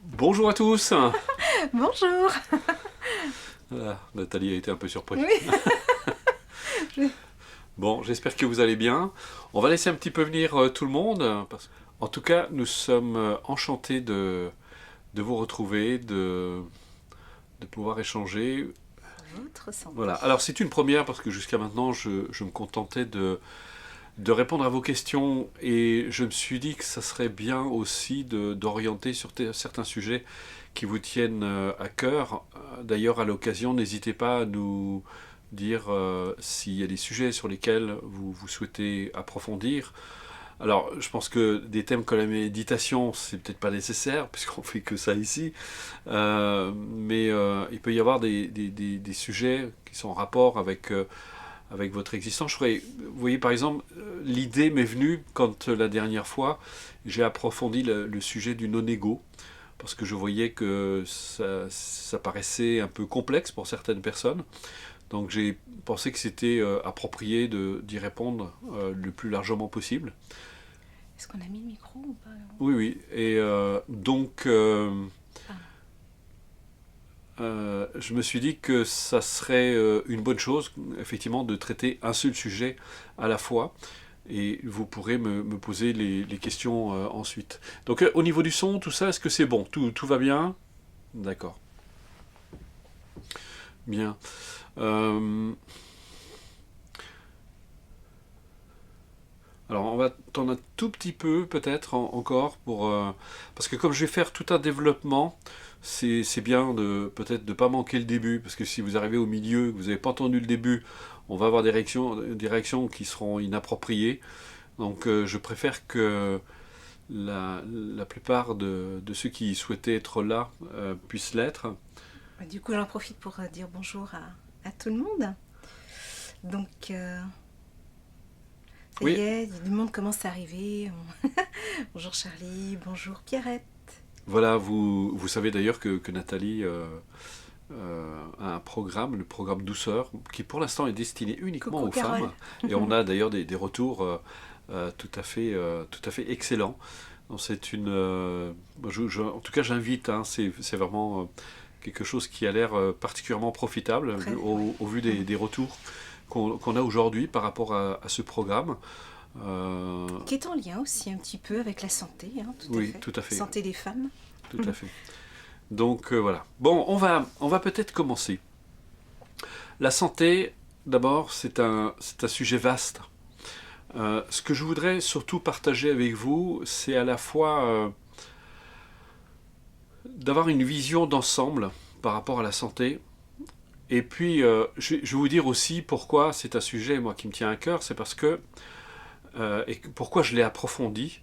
Bonjour à tous. Bonjour. Voilà, Nathalie a été un peu surprise. Oui. Bon, j'espère que vous allez bien. On va laisser un petit peu venir tout le monde. En tout cas, nous sommes enchantés de vous retrouver, de pouvoir échanger. Pour votre santé. Voilà. Alors c'est une première parce que jusqu'à maintenant, je me contentais de répondre à vos questions et je me suis dit que ça serait bien aussi d'orienter sur certains sujets qui vous tiennent à cœur. D'ailleurs, à l'occasion, n'hésitez pas à nous dire s'il y a des sujets sur lesquels vous souhaitez approfondir. Alors, je pense que des thèmes comme la méditation, c'est peut-être pas nécessaire, puisqu'on fait que ça ici. Mais il peut y avoir des sujets qui sont en rapport avec votre existence. Vous voyez, par exemple, l'idée m'est venue quand la dernière fois, j'ai approfondi le sujet du non-ego, parce que je voyais que ça paraissait un peu complexe pour certaines personnes. Donc j'ai pensé que c'était approprié d'y répondre le plus largement possible. Est-ce qu'on a mis le micro ou pas? Oui, oui. Et donc, Pardon. je me suis dit que ça serait une bonne chose, effectivement, de traiter un seul sujet à la fois. Et vous pourrez me poser les questions ensuite. Donc, au niveau du son, tout ça, est-ce que c'est bon? Tout va bien? D'accord. Bien. Euh, alors, on va attendre un tout petit peu, peut-être, encore, parce que comme je vais faire tout un développement, c'est bien peut-être de ne pas manquer le début, parce que si vous arrivez au milieu, que vous n'avez pas entendu le début, on va avoir des réactions qui seront inappropriées. Donc, je préfère que la plupart de ceux qui souhaitaient être là puissent l'être. Du coup, j'en profite pour dire bonjour à tout le monde. Donc, ça y Oui, est, du monde commence à arriver. Bonjour Charlie, bonjour Pierrette. voilà, vous savez d'ailleurs que Nathalie a un programme, le programme Douceur, qui pour l'instant est destiné uniquement Coucou aux Carole. femmes. Et on a d'ailleurs des retours tout à fait excellents. Donc c'est en tout cas, j'invite, hein, c'est vraiment quelque chose qui a l'air particulièrement profitable Très, oui. au vu des retours qu'on a aujourd'hui par rapport à ce programme. Euh, Qui est en lien aussi un petit peu avec la santé, hein, tout à oui, fait. tout à fait, Santé des femmes. tout à fait. Donc voilà. Bon, on va peut-être commencer. La santé, d'abord, c'est un sujet vaste. Ce que je voudrais surtout partager avec vous, c'est à la fois d'avoir une vision d'ensemble par rapport à la santé. Et puis, je vais vous dire aussi pourquoi c'est un sujet, moi, qui me tient à cœur. C'est parce que, et pourquoi je l'ai approfondi.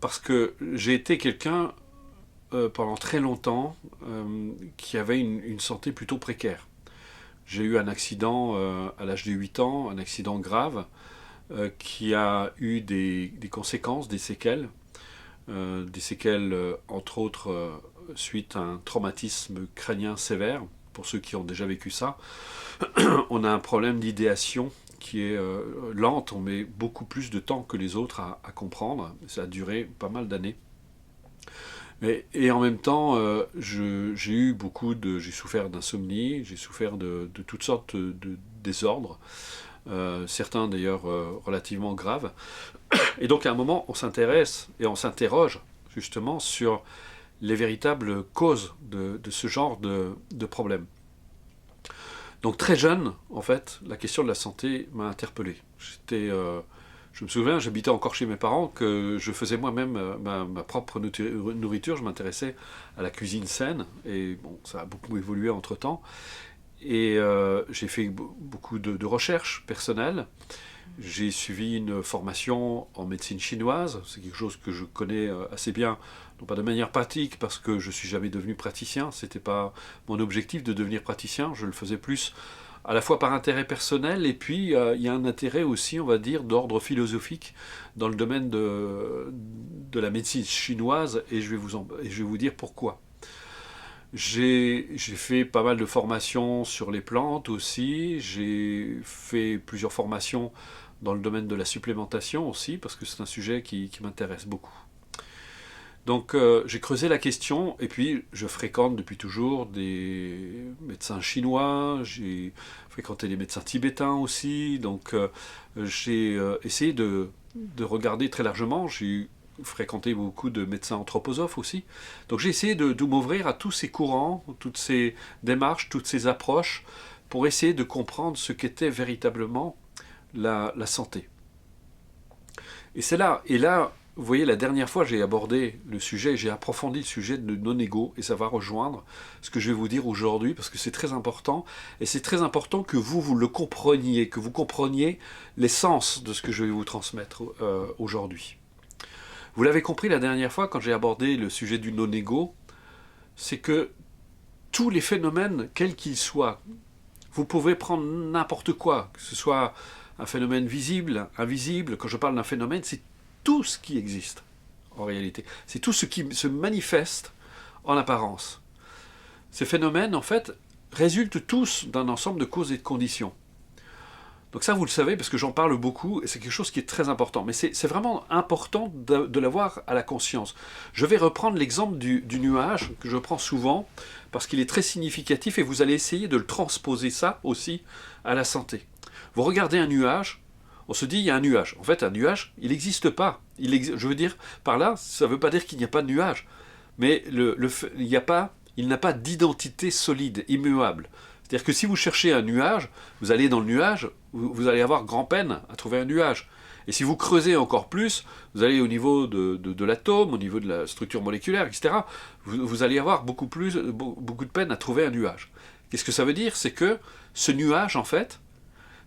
Parce que j'ai été quelqu'un, pendant très longtemps, qui avait une santé plutôt précaire. J'ai eu un accident à l'âge de 8 ans, un accident grave, qui a eu des conséquences, des séquelles entre autres suite à un traumatisme crânien sévère, pour ceux qui ont déjà vécu ça. On a un problème d'idéation qui est lente, on met beaucoup plus de temps que les autres à comprendre, ça a duré pas mal d'années. Et en même temps, j'ai souffert d'insomnie, j'ai souffert de toutes sortes de désordres, certains d'ailleurs relativement graves. Et donc à un moment, on s'intéresse et on s'interroge justement sur les véritables causes de ce genre de problème. Donc très jeune, en fait, la question de la santé m'a interpellé. Je me souviens, j'habitais encore chez mes parents, que je faisais moi-même ma propre nourriture, je m'intéressais à la cuisine saine, et bon, ça a beaucoup évolué entre-temps. Et j'ai fait beaucoup de recherches personnelles. J'ai suivi une formation en médecine chinoise, c'est quelque chose que je connais assez bien, non pas de manière pratique parce que je suis jamais devenu praticien, c'était pas mon objectif de devenir praticien, je le faisais plus à la fois par intérêt personnel et puis il y a un intérêt aussi, on va dire, d'ordre philosophique dans le domaine de la médecine chinoise et je vais vous dire pourquoi. J'ai fait pas mal de formations sur les plantes aussi. J'ai fait plusieurs formations dans le domaine de la supplémentation aussi, parce que c'est un sujet qui m'intéresse beaucoup. Donc j'ai creusé la question, et puis je fréquente depuis toujours des médecins chinois, j'ai fréquenté des médecins tibétains aussi, donc j'ai essayé de regarder très largement, j'ai fréquenté beaucoup de médecins anthroposophes aussi, donc j'ai essayé de m'ouvrir à tous ces courants, toutes ces démarches, toutes ces approches, pour essayer de comprendre ce qu'était véritablement la santé. Et là, vous voyez, la dernière fois, j'ai abordé le sujet, j'ai approfondi le sujet de non-ego, et ça va rejoindre ce que je vais vous dire aujourd'hui, parce que c'est très important, et c'est très important que vous le compreniez, que vous compreniez l'essence de ce que je vais vous transmettre aujourd'hui. Vous l'avez compris la dernière fois, quand j'ai abordé le sujet du non-ego, c'est que tous les phénomènes, quels qu'ils soient, vous pouvez prendre n'importe quoi, que ce soit un phénomène visible, invisible. Quand je parle d'un phénomène, c'est tout ce qui existe, en réalité. C'est tout ce qui se manifeste en apparence. Ces phénomènes, en fait, résultent tous d'un ensemble de causes et de conditions. Donc ça, vous le savez, parce que j'en parle beaucoup, et c'est quelque chose qui est très important. Mais c'est vraiment important de l'avoir à la conscience. Je vais reprendre l'exemple du nuage, que je prends souvent, parce qu'il est très significatif, et vous allez essayer de le transposer ça aussi à la santé. Vous regardez un nuage, on se dit il y a un nuage. En fait, un nuage, il n'existe pas. Je veux dire, par là, ça ne veut pas dire qu'il n'y a pas de nuage. Mais il n'a pas d'identité solide, immuable. C'est-à-dire que si vous cherchez un nuage, vous allez dans le nuage, vous allez avoir grand peine à trouver un nuage. Et si vous creusez encore plus, vous allez au niveau de l'atome, au niveau de la structure moléculaire, etc., vous allez avoir beaucoup de peine à trouver un nuage. Qu'est-ce que ça veut dire? C'est que ce nuage, en fait,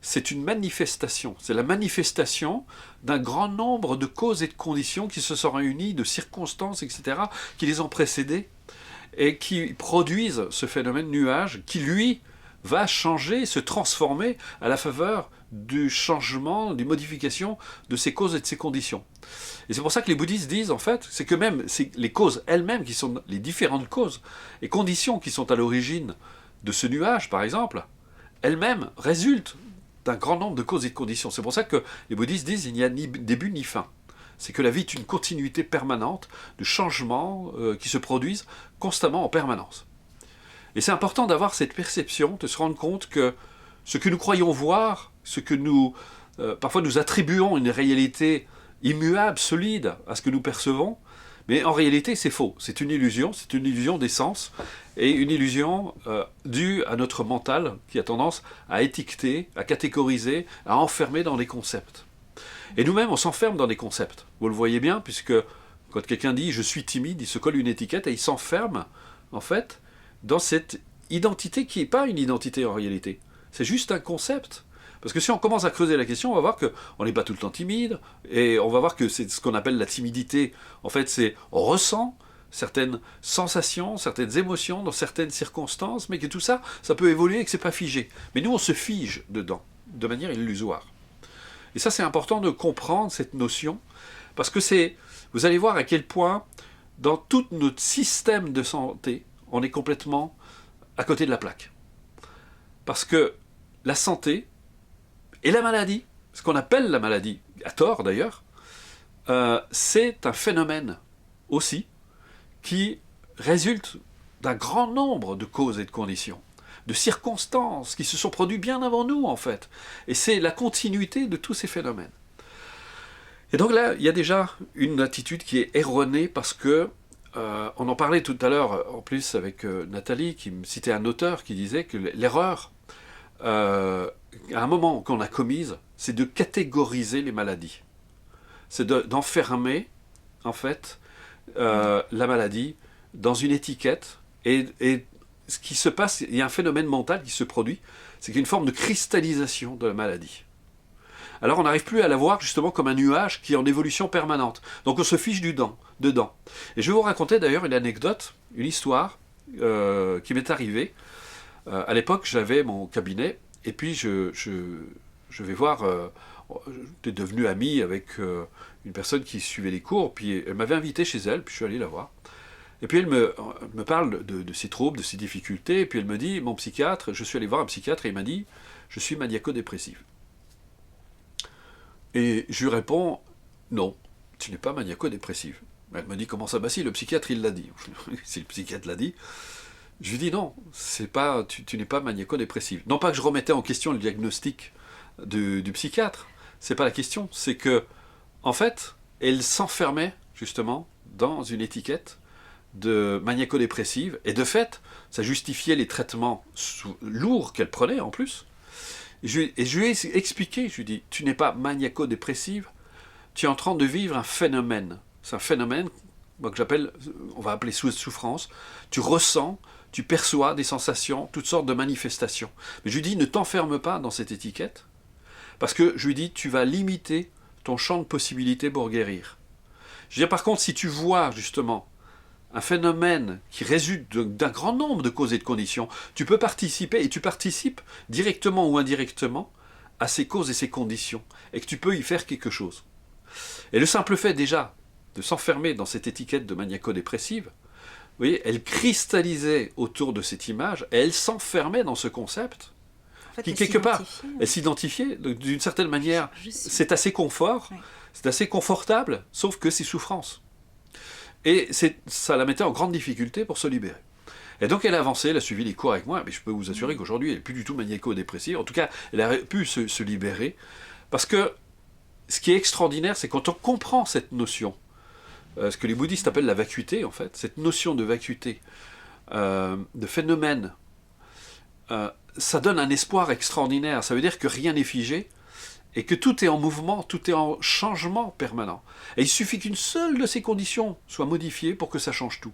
c'est une manifestation. C'est la manifestation d'un grand nombre de causes et de conditions qui se sont réunies, de circonstances, etc., qui les ont précédées et qui produisent ce phénomène nuage qui, lui, va changer, se transformer à la faveur du changement, des modifications de ces causes et de ces conditions. Et c'est pour ça que les bouddhistes disent, en fait, c'est que même les causes elles-mêmes, qui sont les différentes causes et conditions qui sont à l'origine de ce nuage, par exemple, elles-mêmes résultent d'un grand nombre de causes et de conditions. C'est pour ça que les bouddhistes disent qu'il n'y a ni début ni fin. C'est que la vie est une continuité permanente de changements qui se produisent constamment en permanence. Et c'est important d'avoir cette perception, de se rendre compte que ce que nous croyons voir, ce que parfois nous attribuons une réalité immuable, solide à ce que nous percevons, mais en réalité c'est faux. C'est une illusion des sens, et une illusion due à notre mental qui a tendance à étiqueter, à catégoriser, à enfermer dans des concepts. Et nous-mêmes, on s'enferme dans des concepts. Vous le voyez bien, puisque quand quelqu'un dit « je suis timide », il se colle une étiquette et il s'enferme, en fait, dans cette identité qui n'est pas une identité en réalité. C'est juste un concept. Parce que si on commence à creuser la question, on va voir qu'on n'est pas tout le temps timide, et on va voir que c'est ce qu'on appelle la timidité. En fait, c'est on ressent certaines sensations, certaines émotions dans certaines circonstances, mais que tout ça, ça peut évoluer et que c'est pas figé. Mais nous, on se fige dedans, de manière illusoire. Et ça, c'est important de comprendre cette notion, parce que vous allez voir à quel point, dans tout notre système de santé, on est complètement à côté de la plaque. Parce que la santé et la maladie, ce qu'on appelle la maladie, à tort d'ailleurs, c'est un phénomène aussi qui résulte d'un grand nombre de causes et de conditions, de circonstances qui se sont produites bien avant nous en fait. Et c'est la continuité de tous ces phénomènes. Et donc là, il y a déjà une attitude qui est erronée parce que, on en parlait tout à l'heure en plus avec Nathalie, qui me citait un auteur qui disait que l'erreur, à un moment qu'on a commise, c'est de catégoriser les maladies. C'est d'enfermer, en fait, la maladie dans une étiquette. Et ce qui se passe, il y a un phénomène mental qui se produit, c'est qu'il y a une forme de cristallisation de la maladie. Alors on n'arrive plus à la voir justement comme un nuage qui est en évolution permanente. Donc on se fiche dedans. Et je vais vous raconter d'ailleurs une anecdote, une histoire qui m'est arrivée. À l'époque, j'avais mon cabinet, et puis je vais voir, j'étais devenu ami avec une personne qui suivait les cours, puis elle m'avait invité chez elle, puis je suis allé la voir. Et puis elle me parle de ses troubles, de ses difficultés, et puis elle me dit, mon psychiatre, je suis allé voir un psychiatre, et il m'a dit, je suis maniaco-dépressif. Et je lui réponds, non, tu n'es pas maniaco-dépressif. Elle me dit, comment ça? Bah si, le psychiatre, il l'a dit. Si le psychiatre l'a dit, je lui dis non, c'est pas, tu n'es pas maniaco-dépressive. Non pas que je remettais en question le diagnostic du psychiatre, c'est pas la question, c'est que, en fait, elle s'enfermait, justement, dans une étiquette de maniaco-dépressive, et de fait, ça justifiait les traitements lourds qu'elle prenait, en plus. Et je lui ai expliqué, je lui ai dit, tu n'es pas maniaco-dépressive, tu es en train de vivre un phénomène. C'est un phénomène que j'appelle, on va appeler souffrance. Tu ressens, tu perçois des sensations, toutes sortes de manifestations. Mais je lui dis, ne t'enferme pas dans cette étiquette, parce que je lui dis, tu vas limiter ton champ de possibilités pour guérir. Je veux dire, par contre, si tu vois justement un phénomène qui résulte d'un grand nombre de causes et de conditions, tu peux participer, et tu participes directement ou indirectement à ces causes et ces conditions, et que tu peux y faire quelque chose. Et le simple fait déjà de s'enfermer dans cette étiquette de maniaco-dépressive, vous voyez, elle cristallisait autour de cette image, et elle s'enfermait dans ce concept, En fait, qui elle quelque part, s'identifiait. elle s'identifiait, d'une certaine manière, c'est assez confort, Ouais. c'est assez confortable, sauf que c'est souffrance. Et ça la mettait en grande difficulté pour se libérer. Et donc elle a avancé, elle a suivi les cours avec moi, mais je peux vous assurer qu'aujourd'hui elle n'est plus du tout maniaco-dépressive, en tout cas elle a pu se libérer, parce que ce qui est extraordinaire, c'est quand on comprend cette notion, ce que les bouddhistes appellent la vacuité, en fait, cette notion de vacuité, de phénomène, ça donne un espoir extraordinaire. Ça veut dire que rien n'est figé, et que tout est en mouvement, tout est en changement permanent. Et il suffit qu'une seule de ces conditions soit modifiée pour que ça change tout.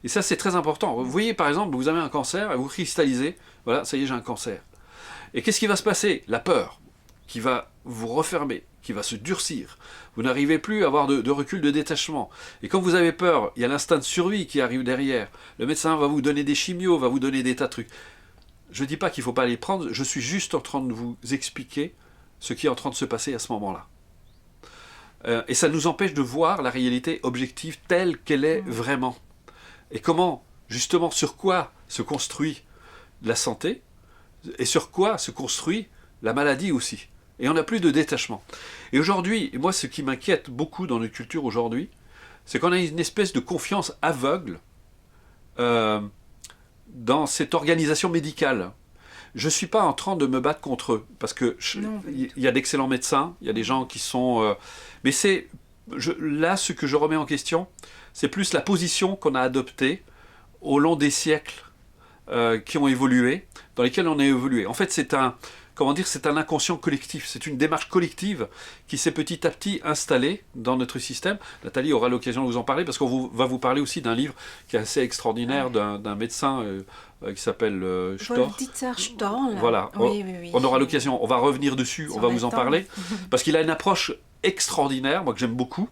Et ça, c'est très important. Vous voyez, par exemple, vous avez un cancer, et vous cristallisez, voilà, ça y est, j'ai un cancer. Et qu'est-ce qui va se passer? La peur, qui va vous refermer, qui va se durcir. Vous n'arrivez plus à avoir de recul, de détachement. Et quand vous avez peur, il y a l'instinct de survie qui arrive derrière. Le médecin va vous donner des chimios, va vous donner des tas de trucs. Je ne dis pas qu'il ne faut pas les prendre, je suis juste en train de vous expliquer ce qui est en train de se passer à ce moment-là. Et ça nous empêche de voir la réalité objective telle qu'elle est vraiment. Et comment, justement, sur quoi se construit la santé, et sur quoi se construit la maladie aussi. Et on n'a plus de détachement. Et aujourd'hui, moi ce qui m'inquiète beaucoup dans notre culture aujourd'hui, c'est qu'on a une espèce de confiance aveugle dans cette organisation médicale. Je ne suis pas en train de me battre contre eux, parce que il y a d'excellents médecins, il y a des gens qui sont... mais c'est... Là, ce que je remets en question, c'est plus la position qu'on a adoptée au long des siècles qui ont évolué, dans lesquels on a évolué. En fait, c'est un inconscient collectif, c'est une démarche collective qui s'est petit à petit installée dans notre système. Nathalie aura l'occasion de vous en parler, parce qu'on va vous parler aussi d'un livre qui est assez extraordinaire, d'un médecin qui s'appelle Storr. Dieter Storr. Voilà, oui. On aura l'occasion, on va revenir dessus, on va vous en parler, parce qu'il a une approche extraordinaire, moi que j'aime beaucoup.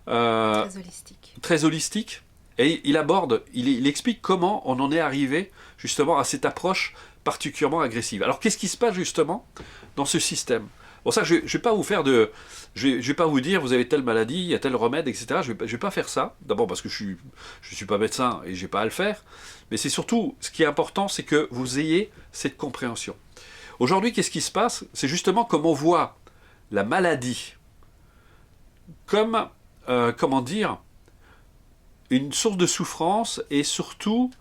Très holistique. Très holistique. Et il explique comment on en est arrivé justement à cette approche particulièrement agressive. Alors qu'est-ce qui se passe justement dans ce système? Bon, ça, je vais pas vous faire je vais pas vous dire vous avez telle maladie, il y a tel remède, etc. Je vais pas faire ça. D'abord parce que je suis pas médecin et j'ai pas à le faire. Mais c'est surtout, ce qui est important, c'est que vous ayez cette compréhension. Aujourd'hui, qu'est-ce qui se passe? C'est justement comme on voit la maladie comme, comment dire, une source de souffrance, et surtout,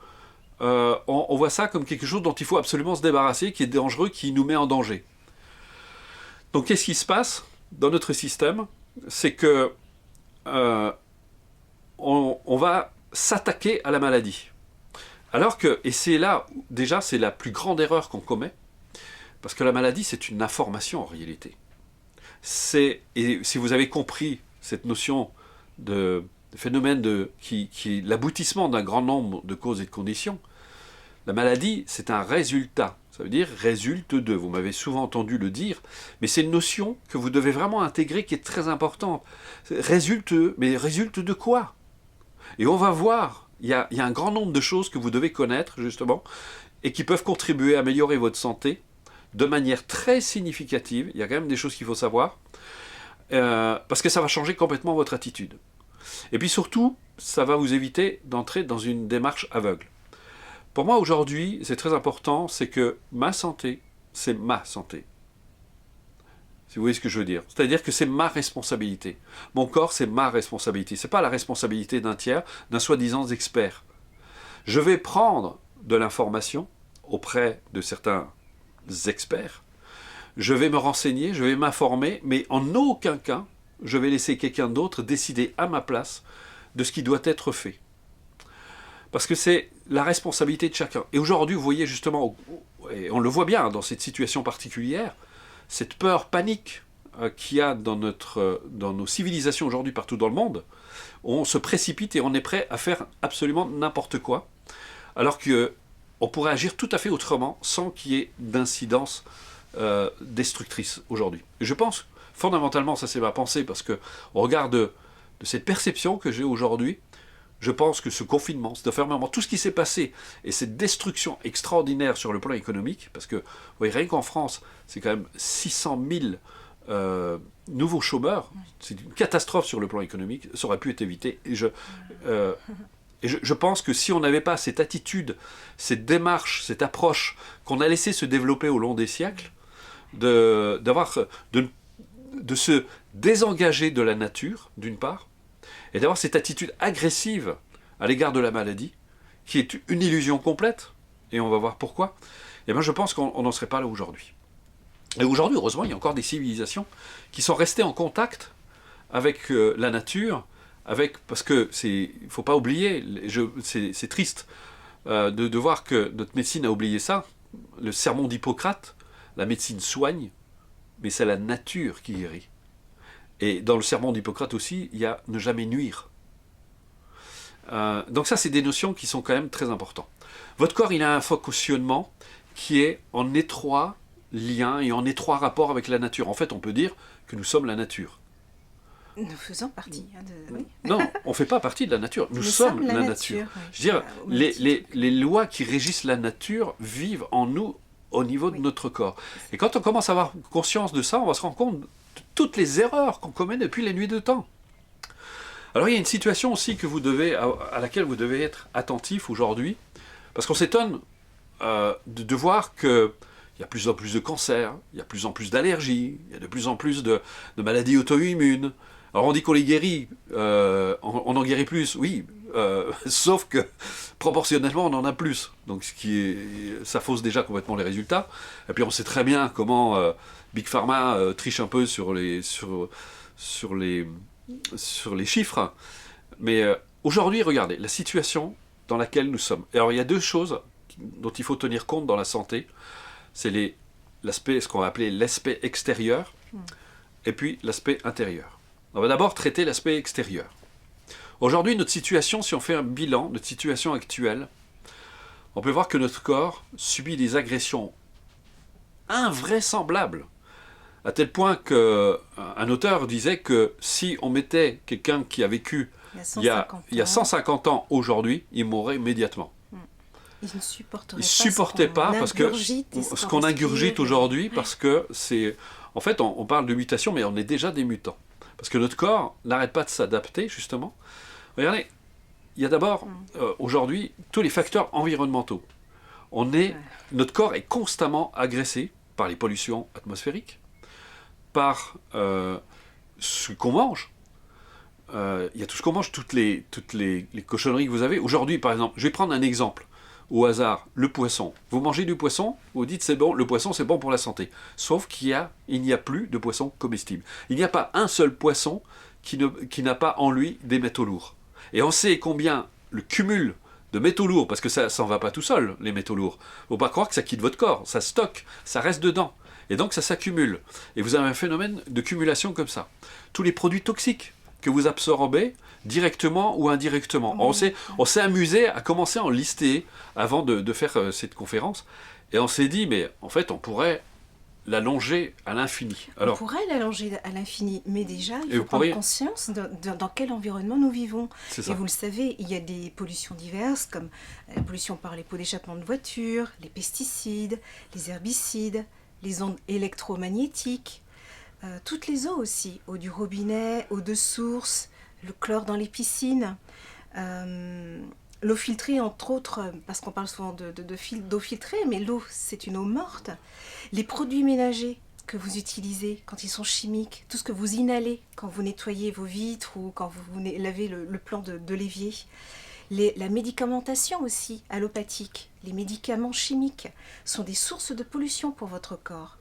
on voit ça comme quelque chose dont il faut absolument se débarrasser, qui est dangereux, qui nous met en danger. Donc qu'est-ce qui se passe dans notre système? C'est que on va s'attaquer à la maladie. Alors que, et c'est là, déjà, c'est la plus grande erreur qu'on commet, parce que la maladie, c'est une information en réalité. Et si vous avez compris cette notion de phénomène qui est l'aboutissement d'un grand nombre de causes et de conditions, la maladie, c'est un résultat. Ça veut dire résulte de. Vous m'avez souvent entendu le dire, mais c'est une notion que vous devez vraiment intégrer, qui est très importante. Résulte, mais résulte de quoi? Et on va voir, il y a un grand nombre de choses que vous devez connaître, justement, et qui peuvent contribuer à améliorer votre santé de manière très significative. Il y a quand même des choses qu'il faut savoir, parce que ça va changer complètement votre attitude. Et puis surtout, ça va vous éviter d'entrer dans une démarche aveugle. Pour moi, aujourd'hui, c'est très important, c'est que ma santé, c'est ma santé. Si vous voyez ce que je veux dire. C'est-à-dire que c'est ma responsabilité. Mon corps, c'est ma responsabilité. Ce n'est pas la responsabilité d'un tiers, d'un soi-disant expert. Je vais prendre de l'information auprès de certains experts. Je vais me renseigner, je vais m'informer, mais en aucun cas, je vais laisser quelqu'un d'autre décider à ma place de ce qui doit être fait. Parce que c'est la responsabilité de chacun. Et aujourd'hui, vous voyez justement, et on le voit bien dans cette situation particulière, cette peur, panique qu'il y a dans nos civilisations aujourd'hui partout dans le monde, on se précipite et on est prêt à faire absolument n'importe quoi, alors qu'on pourrait agir tout à fait autrement sans qu'il y ait d'incidence destructrice aujourd'hui. Et je pense, fondamentalement, ça c'est ma pensée, parce que au regard de cette perception que j'ai aujourd'hui, je pense que ce confinement, cet enfermement, tout ce qui s'est passé et cette destruction extraordinaire sur le plan économique, parce que vous voyez, rien qu'en France, c'est quand même 600 000 nouveaux chômeurs, c'est une catastrophe sur le plan économique, ça aurait pu être évité. Et je pense que si on n'avait pas cette attitude, cette démarche, cette approche qu'on a laissé se développer au long des siècles, de se désengager de la nature, d'une part, et d'avoir cette attitude agressive à l'égard de la maladie, qui est une illusion complète, et on va voir pourquoi, et bien je pense qu'on n'en serait pas là aujourd'hui. Et aujourd'hui, heureusement, il y a encore des civilisations qui sont restées en contact avec la nature, parce que il ne faut pas oublier, c'est triste de voir que notre médecine a oublié ça, le sermon d'Hippocrate, la médecine soigne, mais c'est la nature qui guérit. Et dans le sermon d'Hippocrate aussi, il y a ne jamais nuire. Donc ça, c'est des notions qui sont quand même très importantes. Votre corps, il a un fonctionnement qui est en étroit lien et en étroit rapport avec la nature. En fait, on peut dire que nous sommes la nature. Nous faisons partie. Oui. Non, on ne fait pas partie de la nature. Nous sommes la nature. Oui. Je veux dire, les lois qui régissent la nature vivent en nous au niveau de notre corps. Et quand on commence à avoir conscience de ça, on va se rendre compte de toutes les erreurs qu'on commet depuis les nuits de temps. Alors il y a une situation aussi à laquelle vous devez être attentif aujourd'hui, parce qu'on s'étonne de voir qu'il y a de plus en plus de cancers, il y a de plus en plus d'allergies, il y a de plus en plus de maladies auto-immunes. Alors on dit qu'on les guérit, on en guérit plus, oui, sauf que proportionnellement on en a plus. Donc ça fausse déjà complètement les résultats. Et puis on sait très bien comment Big Pharma triche un peu sur les chiffres. Mais aujourd'hui, regardez, la situation dans laquelle nous sommes. Alors il y a deux choses dont il faut tenir compte dans la santé. C'est ce qu'on va appeler l'aspect extérieur et puis l'aspect intérieur. On va d'abord traiter l'aspect extérieur. Aujourd'hui, notre situation, si on fait un bilan de notre situation actuelle, on peut voir que notre corps subit des agressions invraisemblables, à tel point qu'un auteur disait que si on mettait quelqu'un qui a vécu il y a 150 ans aujourd'hui, il mourrait immédiatement. Il ne supporterait pas, supportait pas parce que ce qu'on ingurgite aujourd'hui, parce que c'est... En fait, on parle de mutation, mais on est déjà des mutants. Parce que notre corps n'arrête pas de s'adapter, justement. Regardez, il y a d'abord, aujourd'hui, tous les facteurs environnementaux. Notre corps est constamment agressé par les pollutions atmosphériques, par ce qu'on mange. Il y a tout ce qu'on mange, toutes les cochonneries que vous avez. Aujourd'hui, par exemple, je vais prendre un exemple au hasard, le poisson. Vous mangez du poisson, vous dites c'est bon, le poisson c'est bon pour la santé. Sauf qu'il n'y a plus de poisson comestible. Il n'y a pas un seul poisson qui n'a pas en lui des métaux lourds. Et on sait combien le cumul de métaux lourds, parce que ça s'en va pas tout seul, les métaux lourds. Faut pas croire que ça quitte votre corps, ça stocke, ça reste dedans. Et donc ça s'accumule. Et vous avez un phénomène de cumulation comme ça. Tous les produits toxiques que vous absorbez, directement ou indirectement. On s'est amusé à commencer à en lister avant de faire cette conférence. Et on s'est dit, mais en fait, on pourrait l'allonger à l'infini. On pourrait l'allonger à l'infini, mais déjà, il faut prendre conscience dans quel environnement nous vivons. Et vous le savez, il y a des pollutions diverses, comme la pollution par les pots d'échappement de voitures, les pesticides, les herbicides, les ondes électromagnétiques, toutes les eaux aussi, eau du robinet, eau de source, le chlore dans les piscines, l'eau filtrée entre autres, parce qu'on parle souvent d'eau filtrée, mais l'eau c'est une eau morte. Les produits ménagers que vous utilisez quand ils sont chimiques, tout ce que vous inhalez quand vous nettoyez vos vitres ou quand vous lavez le plan de l'évier. La médicamentation aussi, allopathique, les médicaments chimiques sont des sources de pollution pour votre corps.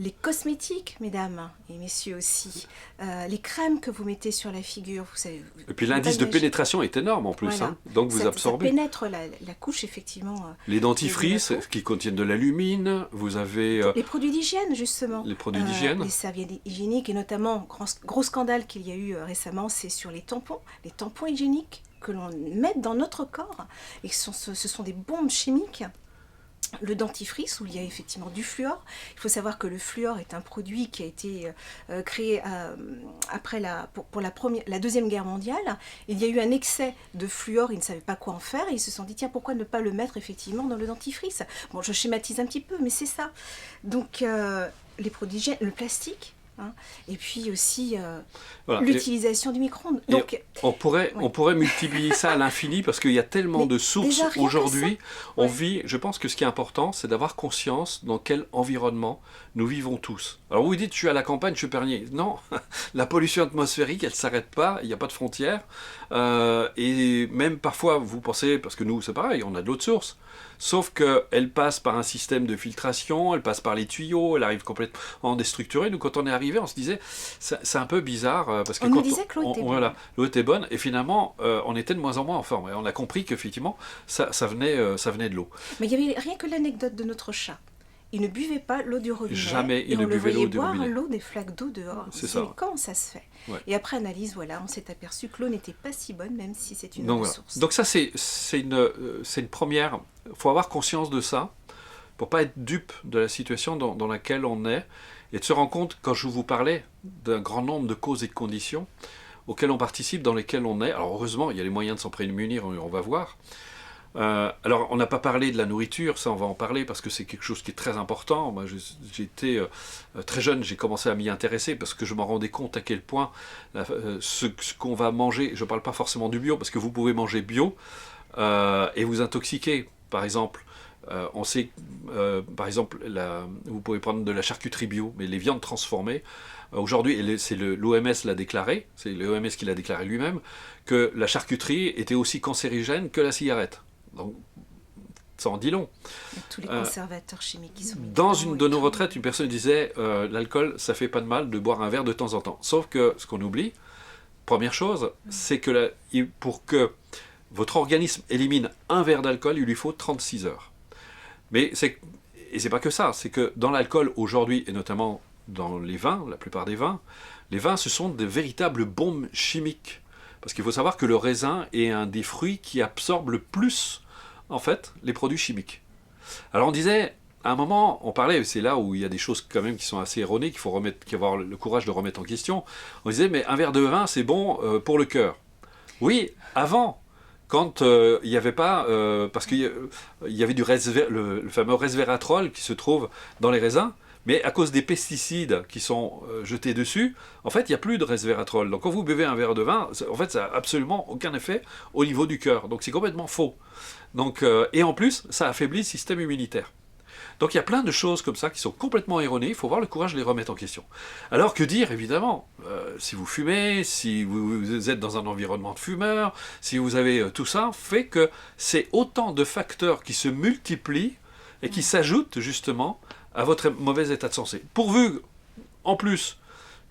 Les cosmétiques, mesdames et messieurs aussi, les crèmes que vous mettez sur la figure, vous savez... Et puis l'indice de pénétration est énorme en plus, voilà. Hein, donc vous absorbez. Ça pénètre la couche, effectivement. Les dentifrices qui contiennent de l'alumine, vous avez... Les produits d'hygiène, justement. Les produits d'hygiène. Les serviettes hygiéniques, et notamment, gros scandale qu'il y a eu récemment, c'est sur les tampons hygiéniques que l'on met dans notre corps, et ce sont des bombes chimiques. Le dentifrice, où il y a effectivement du fluor. Il faut savoir que le fluor est un produit qui a été créé après pour la Deuxième Guerre mondiale. Il y a eu un excès de fluor, ils ne savaient pas quoi en faire, et ils se sont dit, tiens, pourquoi ne pas le mettre effectivement dans le dentifrice? Bon, je schématise un petit peu, mais c'est ça. Donc, les produits, le plastique, hein, et puis aussi voilà. L'utilisation du micro-ondes. Donc, on pourrait multiplier ça à l'infini parce qu'il y a tellement de sources aujourd'hui. On vit, je pense que ce qui est important, c'est d'avoir conscience dans quel environnement nous vivons tous. Alors vous dites, je suis à la campagne, je suis pernier. Non, la pollution atmosphérique, elle ne s'arrête pas, il n'y a pas de frontières. Et même parfois, vous pensez, parce que nous, c'est pareil, on a de l'eau de source. Sauf qu'elle passe par un système de filtration, elle passe par les tuyaux, elle arrive complètement déstructurée. Nous, quand on est arrivé, on se disait, c'est un peu bizarre. Parce que nous disait que l'eau était bonne. Voilà, l'eau était bonne, et finalement, on était de moins en moins en forme. Et on a compris qu'effectivement, ça venait de l'eau. Mais il n'y avait rien que l'anecdote de notre chat. Il ne buvait pas l'eau du robinet. Jamais il ne buvait l'eau du robinet. On le voyait boire l'eau des flaques d'eau dehors. C'est ça. Comment ça se fait? Ouais. Et après analyse, voilà, on s'est aperçu que l'eau n'était pas si bonne, même si c'est une ressource. Donc ça, c'est une première... Il faut avoir conscience de ça, pour ne pas être dupe de la situation dans laquelle on est, et de se rendre compte, quand je vous parlais d'un grand nombre de causes et de conditions auxquelles on participe, dans lesquelles on est. Alors heureusement, il y a les moyens de s'en prémunir, on va voir. Alors, on n'a pas parlé de la nourriture, ça on va en parler parce que c'est quelque chose qui est très important. Moi, j'étais très jeune, j'ai commencé à m'y intéresser parce que je m'en rendais compte à quel point ce qu'on va manger, je ne parle pas forcément du bio, parce que vous pouvez manger bio et vous intoxiquer. Par exemple, on sait, par exemple, vous pouvez prendre de la charcuterie bio, mais les viandes transformées, aujourd'hui, c'est l'OMS l'a déclaré, c'est l'OMS qui l'a déclaré lui-même, que la charcuterie était aussi cancérigène que la cigarette. Donc, ça en dit long. Tous les conservateurs chimiques qui sont mis dans une de nos retraites, une personne disait l'alcool, ça fait pas de mal de boire un verre de temps en temps. Sauf que ce qu'on oublie, première chose, c'est que pour que votre organisme élimine un verre d'alcool, il lui faut 36 heures. Mais c'est pas que ça, c'est que dans l'alcool aujourd'hui, et notamment dans les vins, la plupart des vins, les vins, ce sont de véritables bombes chimiques. Parce qu'il faut savoir que le raisin est un des fruits qui absorbe le plus, en fait, les produits chimiques. Alors on disait, à un moment, on parlait, c'est là où il y a des choses quand même qui sont assez erronées, qu'il faut avoir le courage de remettre en question. On disait, mais un verre de vin, c'est bon pour le cœur. Oui, avant, quand il n'y avait pas, parce qu'il y avait le fameux resveratrol qui se trouve dans les raisins, mais à cause des pesticides qui sont jetés dessus, en fait, il n'y a plus de resveratrol. Donc quand vous buvez un verre de vin, en fait, ça n'a absolument aucun effet au niveau du cœur. Donc c'est complètement faux. Donc, et en plus, ça affaiblit le système immunitaire. Donc il y a plein de choses comme ça qui sont complètement erronées, il faut avoir le courage de les remettre en question. Alors que dire, évidemment, si vous fumez, si vous êtes dans un environnement de fumeurs, si vous avez tout ça, fait que c'est autant de facteurs qui se multiplient et qui s'ajoutent justement à votre mauvais état de santé. Pourvu, en plus,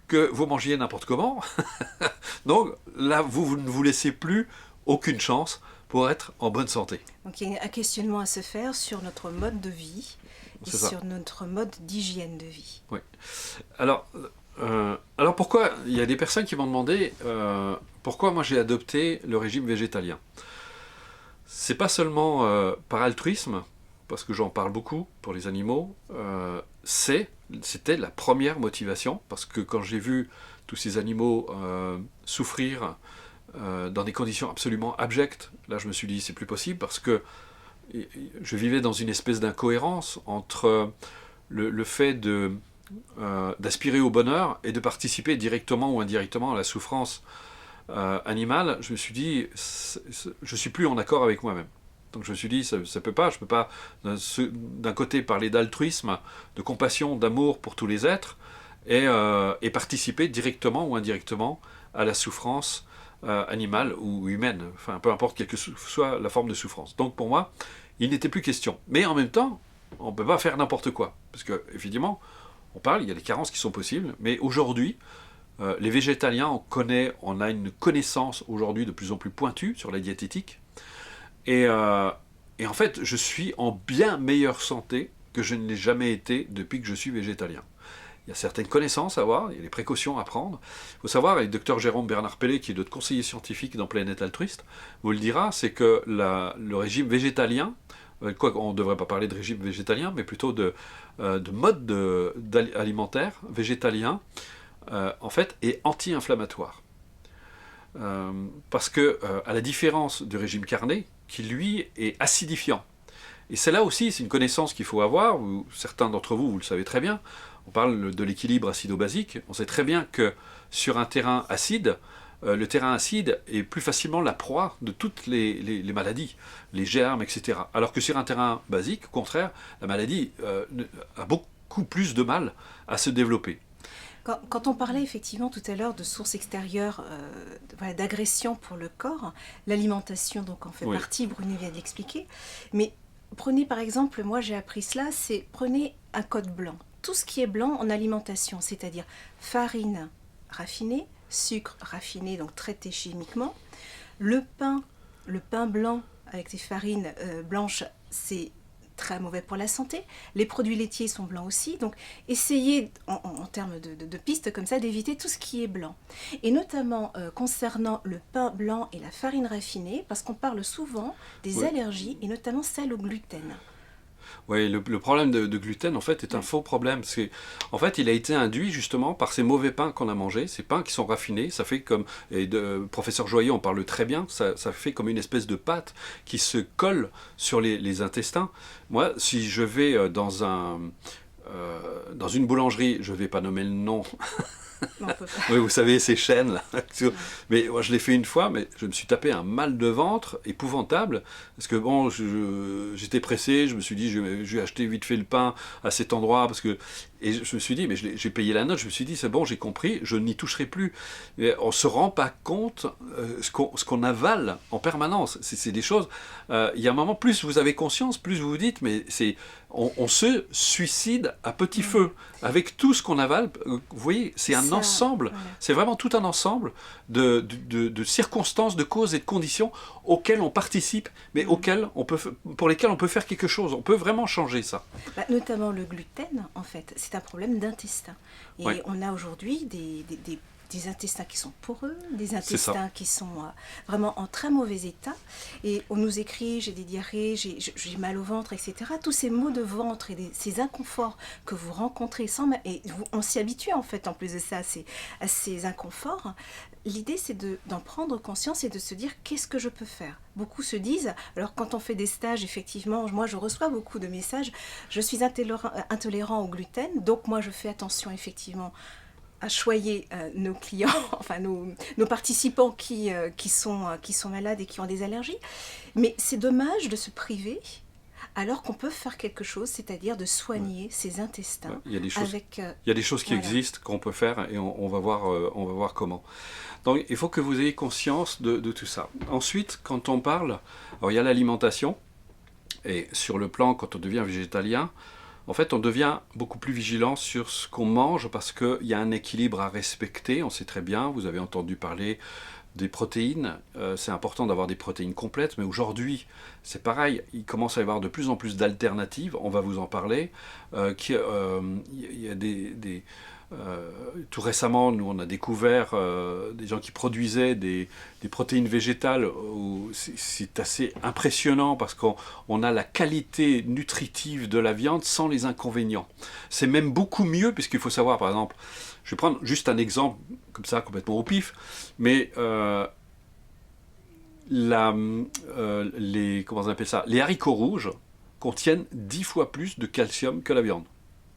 que vous mangiez n'importe comment, donc là, vous ne vous laissez plus aucune chance pour être en bonne santé. Donc il y a un questionnement à se faire sur notre mode de vie et sur notre mode d'hygiène de vie. Oui. Alors pourquoi, il y a des personnes qui m'ont demandé pourquoi moi j'ai adopté le régime végétalien. C'est pas seulement par altruisme, parce que j'en parle beaucoup pour les animaux, c'était la première motivation, parce que quand j'ai vu tous ces animaux souffrir dans des conditions absolument abjectes, là je me suis dit c'est plus possible, parce que je vivais dans une espèce d'incohérence entre le fait d'aspirer au bonheur et de participer directement ou indirectement à la souffrance animale. Je me suis dit, je ne suis plus en accord avec moi-même. Donc je me suis dit, ça peut pas, je peux pas d'un côté parler d'altruisme, de compassion, d'amour pour tous les êtres, et participer directement ou indirectement à la souffrance animale ou humaine, enfin peu importe quelle que soit la forme de souffrance. Donc pour moi, il n'était plus question. Mais en même temps, on ne peut pas faire n'importe quoi. Parce que, évidemment, on parle, il y a des carences qui sont possibles, mais aujourd'hui, les végétaliens, on a une connaissance aujourd'hui de plus en plus pointue sur la diététique. Et en fait, je suis en bien meilleure santé que je ne l'ai jamais été depuis que je suis végétalien. Il y a certaines connaissances à avoir, il y a des précautions à prendre. Il faut savoir, et le docteur Jérôme Bernard Pellet, qui est notre conseiller scientifique dans Planète Altruiste, vous le dira, c'est que le régime végétalien, on ne devrait pas parler de régime végétalien, mais plutôt de mode alimentaire végétalien, en fait, est anti-inflammatoire. Parce que, à la différence du régime carné, qui lui est acidifiant. Et c'est là aussi, c'est une connaissance qu'il faut avoir, certains d'entre vous, vous le savez très bien, on parle de l'équilibre acido-basique, on sait très bien que sur un terrain acide, le terrain acide est plus facilement la proie de toutes les maladies, les germes, etc. Alors que sur un terrain basique, au contraire, la maladie a beaucoup plus de mal à se développer. Quand on parlait effectivement tout à l'heure de sources extérieures, d'agression pour le corps, l'alimentation donc en fait partie, Brunet vient d'expliquer, mais prenez par exemple, moi j'ai appris cela, prenez un code blanc. Tout ce qui est blanc en alimentation, c'est-à-dire farine raffinée, sucre raffiné, donc traité chimiquement, le pain blanc avec des farines blanches, c'est très mauvais pour la santé. Les produits laitiers sont blancs aussi, donc essayez en termes de pistes comme ça d'éviter tout ce qui est blanc. Et notamment concernant le pain blanc et la farine raffinée, parce qu'on parle souvent des allergies et notamment celles au gluten. Oui, le problème de gluten, en fait, est un faux problème. En fait, il a été induit justement par ces mauvais pains qu'on a mangés, ces pains qui sont raffinés. Ça fait comme, professeur Joyeux en parle très bien, ça fait comme une espèce de pâte qui se colle sur les intestins. Moi, si je vais dans une boulangerie, je ne vais pas nommer le nom. Non, oui, vous savez, ces chaînes là. Mais moi, je l'ai fait une fois, mais je me suis tapé un mal de ventre épouvantable. Parce que bon, j'étais pressé, je me suis dit, je vais acheter vite fait le pain à cet endroit. Et je me suis dit, mais j'ai payé la note, je me suis dit, c'est bon, j'ai compris, je n'y toucherai plus. Mais on ne se rend pas compte ce qu'on avale en permanence. C'est des choses. Il y a un moment, plus vous avez conscience, plus vous vous dites, mais on se suicide à petit feu avec tout ce qu'on avale. Vous voyez, c'est un ensemble, c'est vraiment tout un ensemble de circonstances, de causes et de conditions auxquelles on participe, mais pour lesquelles on peut faire quelque chose. On peut vraiment changer ça. Notamment le gluten, en fait, c'est un problème d'intestin. Et on a aujourd'hui des intestins qui sont poreux, des intestins qui sont vraiment en très mauvais état. Et on nous écrit, j'ai des diarrhées, j'ai mal au ventre, etc. Tous ces maux de ventre et ces inconforts que vous rencontrez, on s'y habitue en fait, en plus de ça, à ces inconforts. L'idée, c'est d'en prendre conscience et de se dire, qu'est-ce que je peux faire ? Beaucoup se disent, alors quand on fait des stages, effectivement, moi je reçois beaucoup de messages, je suis intolérant au gluten, donc moi je fais attention effectivement à choyer nos clients, enfin nos participants qui sont malades et qui ont des allergies. Mais c'est dommage de se priver alors qu'on peut faire quelque chose, c'est-à-dire de soigner ses intestins. Il y a des choses qui existent qu'on peut faire et on va voir comment. Donc il faut que vous ayez conscience de tout ça. Ensuite, quand on parle, alors il y a l'alimentation, et sur le plan, quand on devient végétalien, en fait, on devient beaucoup plus vigilant sur ce qu'on mange parce qu'il y a un équilibre à respecter, on sait très bien, vous avez entendu parler des protéines, c'est important d'avoir des protéines complètes, mais aujourd'hui, c'est pareil, il commence à y avoir de plus en plus d'alternatives, on va vous en parler, il y a tout récemment, nous on a découvert des gens qui produisaient des protéines végétales. C'est assez impressionnant parce qu'on a la qualité nutritive de la viande sans les inconvénients. C'est même beaucoup mieux, puisqu'il faut savoir, par exemple, je vais prendre juste un exemple comme ça, complètement au pif, mais comment on appelle ça, les haricots rouges contiennent 10 fois plus de calcium que la viande.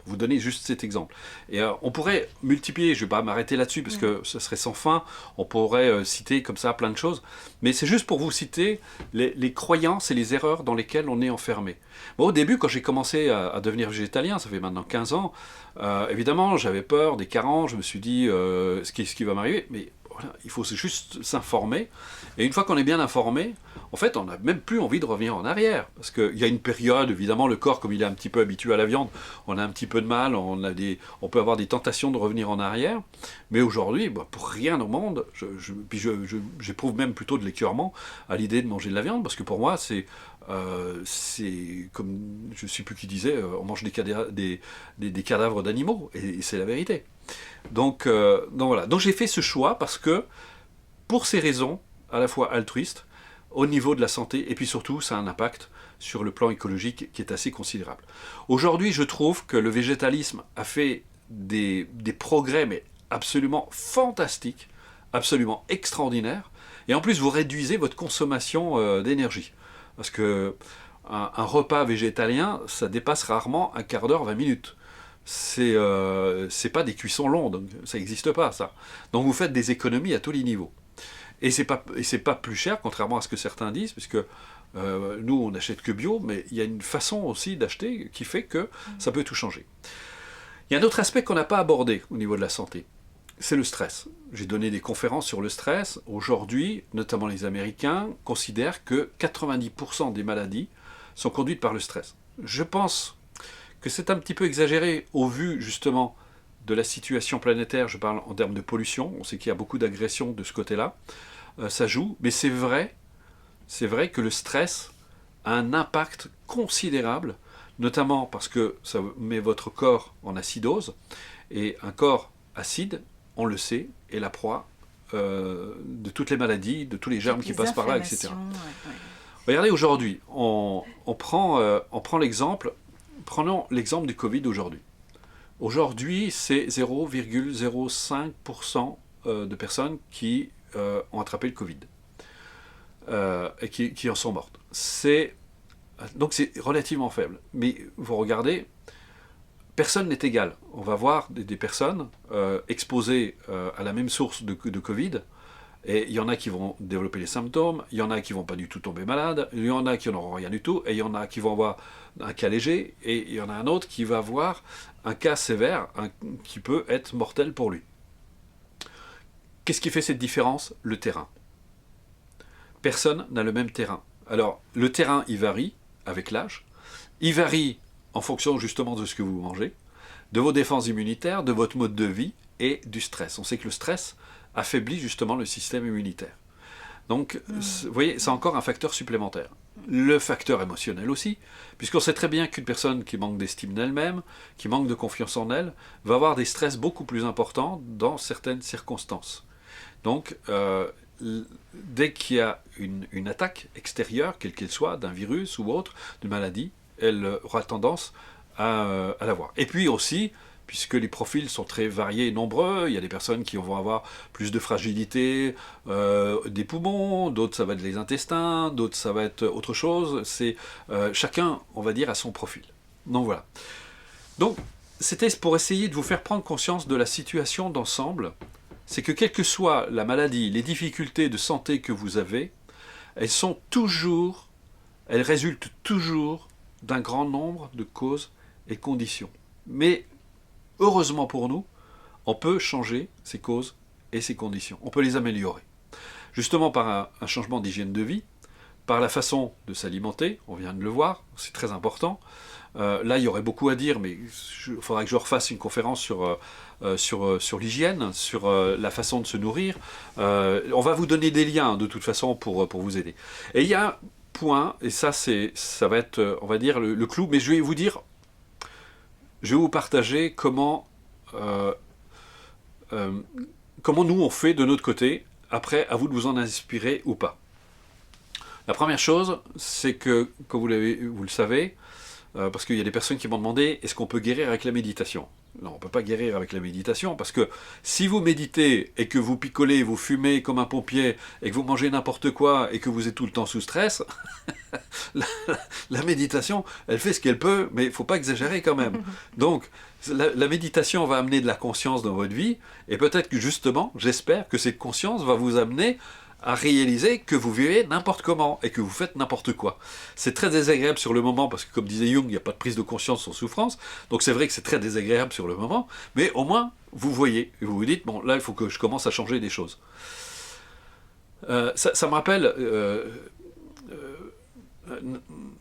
pour vous donner juste cet exemple. Et on pourrait multiplier, je ne vais pas m'arrêter là-dessus parce que ce serait sans fin, on pourrait citer comme ça plein de choses, mais c'est juste pour vous citer les croyances et les erreurs dans lesquelles on est enfermé. Bon, au début, quand j'ai commencé à devenir végétalien, ça fait maintenant 15 ans, évidemment, j'avais peur des carences, je me suis dit ce qui va m'arriver, mais voilà, il faut juste s'informer. Et une fois qu'on est bien informé, en fait, on n'a même plus envie de revenir en arrière. Parce qu'il y a une période, évidemment, le corps, comme il est un petit peu habitué à la viande, on a un petit peu de mal, on peut avoir des tentations de revenir en arrière. Mais aujourd'hui, pour rien au monde, j'éprouve même plutôt de l'écœurement à l'idée de manger de la viande, parce que pour moi, c'est comme, je ne sais plus qui disait, on mange des cadavres d'animaux, et c'est la vérité. Donc voilà. Donc j'ai fait ce choix parce que, pour ces raisons, à la fois altruistes, au niveau de la santé, et puis surtout, ça a un impact sur le plan écologique qui est assez considérable. Aujourd'hui, je trouve que le végétalisme a fait des progrès, mais absolument fantastiques, absolument extraordinaires, et en plus, vous réduisez votre consommation d'énergie. Parce que un repas végétalien, ça dépasse rarement un quart d'heure, 20 minutes. C'est pas des cuissons longues, donc ça n'existe pas, ça. Donc vous faites des économies à tous les niveaux. Et c'est pas plus cher, contrairement à ce que certains disent, puisque nous, on n'achète que bio, mais il y a une façon aussi d'acheter qui fait que ça peut tout changer. Il y a un autre aspect qu'on n'a pas abordé au niveau de la santé, c'est le stress. J'ai donné des conférences sur le stress. Aujourd'hui, notamment les Américains, considèrent que 90% des maladies sont conduites par le stress. Je pense que c'est un petit peu exagéré au vu, justement, de la situation planétaire. Je parle en termes de pollution. On sait qu'il y a beaucoup d'agressions de ce côté-là. Ça joue, mais c'est vrai que le stress a un impact considérable, notamment parce que ça met votre corps en acidose, et un corps acide, on le sait, est la proie de toutes les maladies, de tous les germes qui passent par là, etc. Ouais. Regardez, aujourd'hui, on prend l'exemple, prenons l'exemple du Covid aujourd'hui. Aujourd'hui, c'est 0,05% de personnes qui ont attrapé le Covid et qui en sont mortes. Donc c'est relativement faible. Mais vous regardez, personne n'est égal. On va voir des personnes exposées à la même source de Covid, et il y en a qui vont développer les symptômes, il y en a qui ne vont pas du tout tomber malades, il y en a qui n'auront rien du tout, et il y en a qui vont avoir un cas léger, et il y en a un autre qui va avoir un cas sévère qui peut être mortel pour lui. Qu'est-ce qui fait cette différence? Le terrain. Personne n'a le même terrain. Alors, le terrain, il varie avec l'âge, il varie en fonction justement de ce que vous mangez, de vos défenses immunitaires, de votre mode de vie et du stress. On sait que le stress affaiblit justement le système immunitaire. Donc, vous voyez, c'est encore un facteur supplémentaire. Le facteur émotionnel aussi, puisqu'on sait très bien qu'une personne qui manque d'estime d'elle-même, qui manque de confiance en elle, va avoir des stress beaucoup plus importants dans certaines circonstances. Donc, dès qu'il y a une attaque extérieure, quelle qu'elle soit, d'un virus ou autre, d'une maladie, elle aura tendance à l'avoir. Et puis aussi, puisque les profils sont très variés et nombreux, il y a des personnes qui vont avoir plus de fragilité des poumons, d'autres ça va être les intestins, d'autres ça va être autre chose. C'est chacun, on va dire, a son profil. Donc voilà. Donc c'était pour essayer de vous faire prendre conscience de la situation d'ensemble. C'est que quelle que soit la maladie, les difficultés de santé que vous avez, elles résultent toujours d'un grand nombre de causes et conditions. Mais heureusement pour nous, on peut changer ces causes et ces conditions. On peut les améliorer. Justement par un changement d'hygiène de vie, par la façon de s'alimenter, on vient de le voir, c'est très important. Là, il y aurait beaucoup à dire, mais il faudra que je refasse une conférence sur l'hygiène, sur la façon de se nourrir. On va vous donner des liens, de toute façon, pour vous aider. Et il y a un point, et ça va être, on va dire, le clou, mais je vais vous partager comment nous on fait de notre côté. Après, à vous de vous en inspirer ou pas. La première chose, c'est que, comme vous le savez, parce qu'il y a des personnes qui m'ont demandé, est-ce qu'on peut guérir avec la méditation? Non, on ne peut pas guérir avec la méditation, parce que si vous méditez et que vous picolez, vous fumez comme un pompier, et que vous mangez n'importe quoi, et que vous êtes tout le temps sous stress, la méditation, elle fait ce qu'elle peut, mais il ne faut pas exagérer quand même. Donc, la méditation va amener de la conscience dans votre vie, et peut-être que justement, j'espère que cette conscience va vous amener à réaliser que vous vivez n'importe comment et que vous faites n'importe quoi. C'est très désagréable sur le moment parce que, comme disait Jung, il n'y a pas de prise de conscience sans souffrance. Donc c'est vrai que c'est très désagréable sur le moment, mais au moins vous voyez et vous vous dites, bon là il faut que je commence à changer des choses. Ça me rappelle...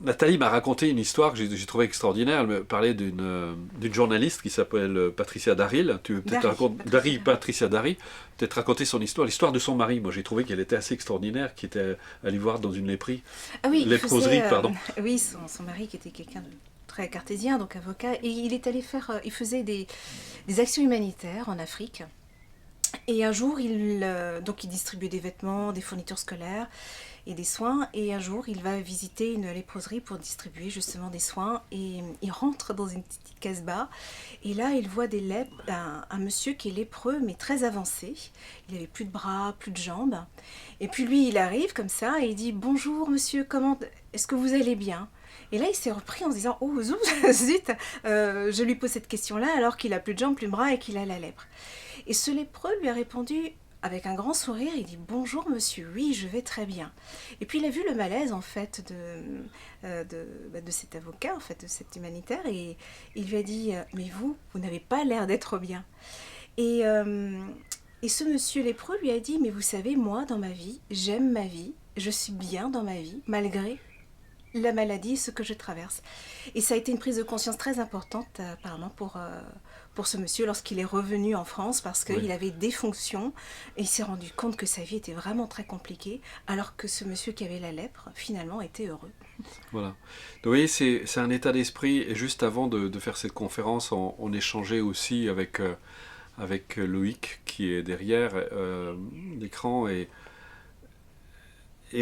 Nathalie m'a raconté une histoire que j'ai trouvée extraordinaire. Elle me parlait d'une journaliste qui s'appelle Patricia Darry. Tu veux peut-être raconter Patricia Darry, peut-être raconter son histoire, l'histoire de son mari. Moi, j'ai trouvé qu'elle était assez extraordinaire, qui était allée voir dans une léproserie, pardon. Oui, son mari qui était quelqu'un de très cartésien, donc avocat, et il est allé il faisait des actions humanitaires en Afrique. Et un jour, il distribuait des vêtements, des fournitures scolaires et des soins. Et un jour, il va visiter une léproserie pour distribuer justement des soins. Et il rentre dans une petite casbah. Et là, il voit un monsieur qui est lépreux, mais très avancé. Il n'avait plus de bras, plus de jambes. Et puis lui, il arrive comme ça et il dit « Bonjour monsieur, est-ce que vous allez bien ?» Et là, il s'est repris en se disant « Oh, zut, je lui pose cette question-là alors qu'il a plus de jambes, plus de bras et qu'il a la lèpre. » Et ce lépreux lui a répondu avec un grand sourire, il dit « Bonjour monsieur, oui, je vais très bien. » Et puis il a vu le malaise en fait de cet avocat, en fait, de cet humanitaire, et il lui a dit « Mais vous n'avez pas l'air d'être bien. » Et ce monsieur lépreux lui a dit « Mais vous savez, moi, dans ma vie, j'aime ma vie, je suis bien dans ma vie, malgré la maladie, ce que je traverse. » Et ça a été une prise de conscience très importante, apparemment, pour ce monsieur lorsqu'il est revenu en France, parce qu'il avait des fonctions, et il s'est rendu compte que sa vie était vraiment très compliquée, alors que ce monsieur qui avait la lèpre, finalement, était heureux. Voilà. Donc, vous voyez, c'est un état d'esprit, et juste avant de faire cette conférence, on échangeait aussi avec Loïc, qui est derrière l'écran, et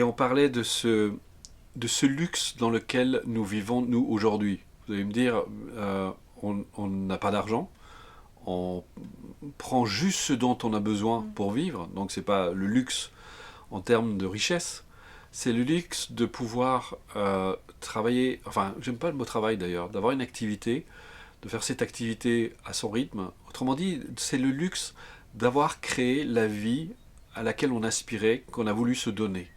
on parlait de ce luxe dans lequel nous vivons, nous, aujourd'hui. Vous allez me dire, on n'a pas d'argent, on prend juste ce dont on a besoin pour vivre, donc c'est pas le luxe en termes de richesse, c'est le luxe de pouvoir travailler, enfin, j'aime pas le mot travail d'ailleurs, d'avoir une activité, de faire cette activité à son rythme. Autrement dit, c'est le luxe d'avoir créé la vie à laquelle on aspirait, qu'on a voulu se donner.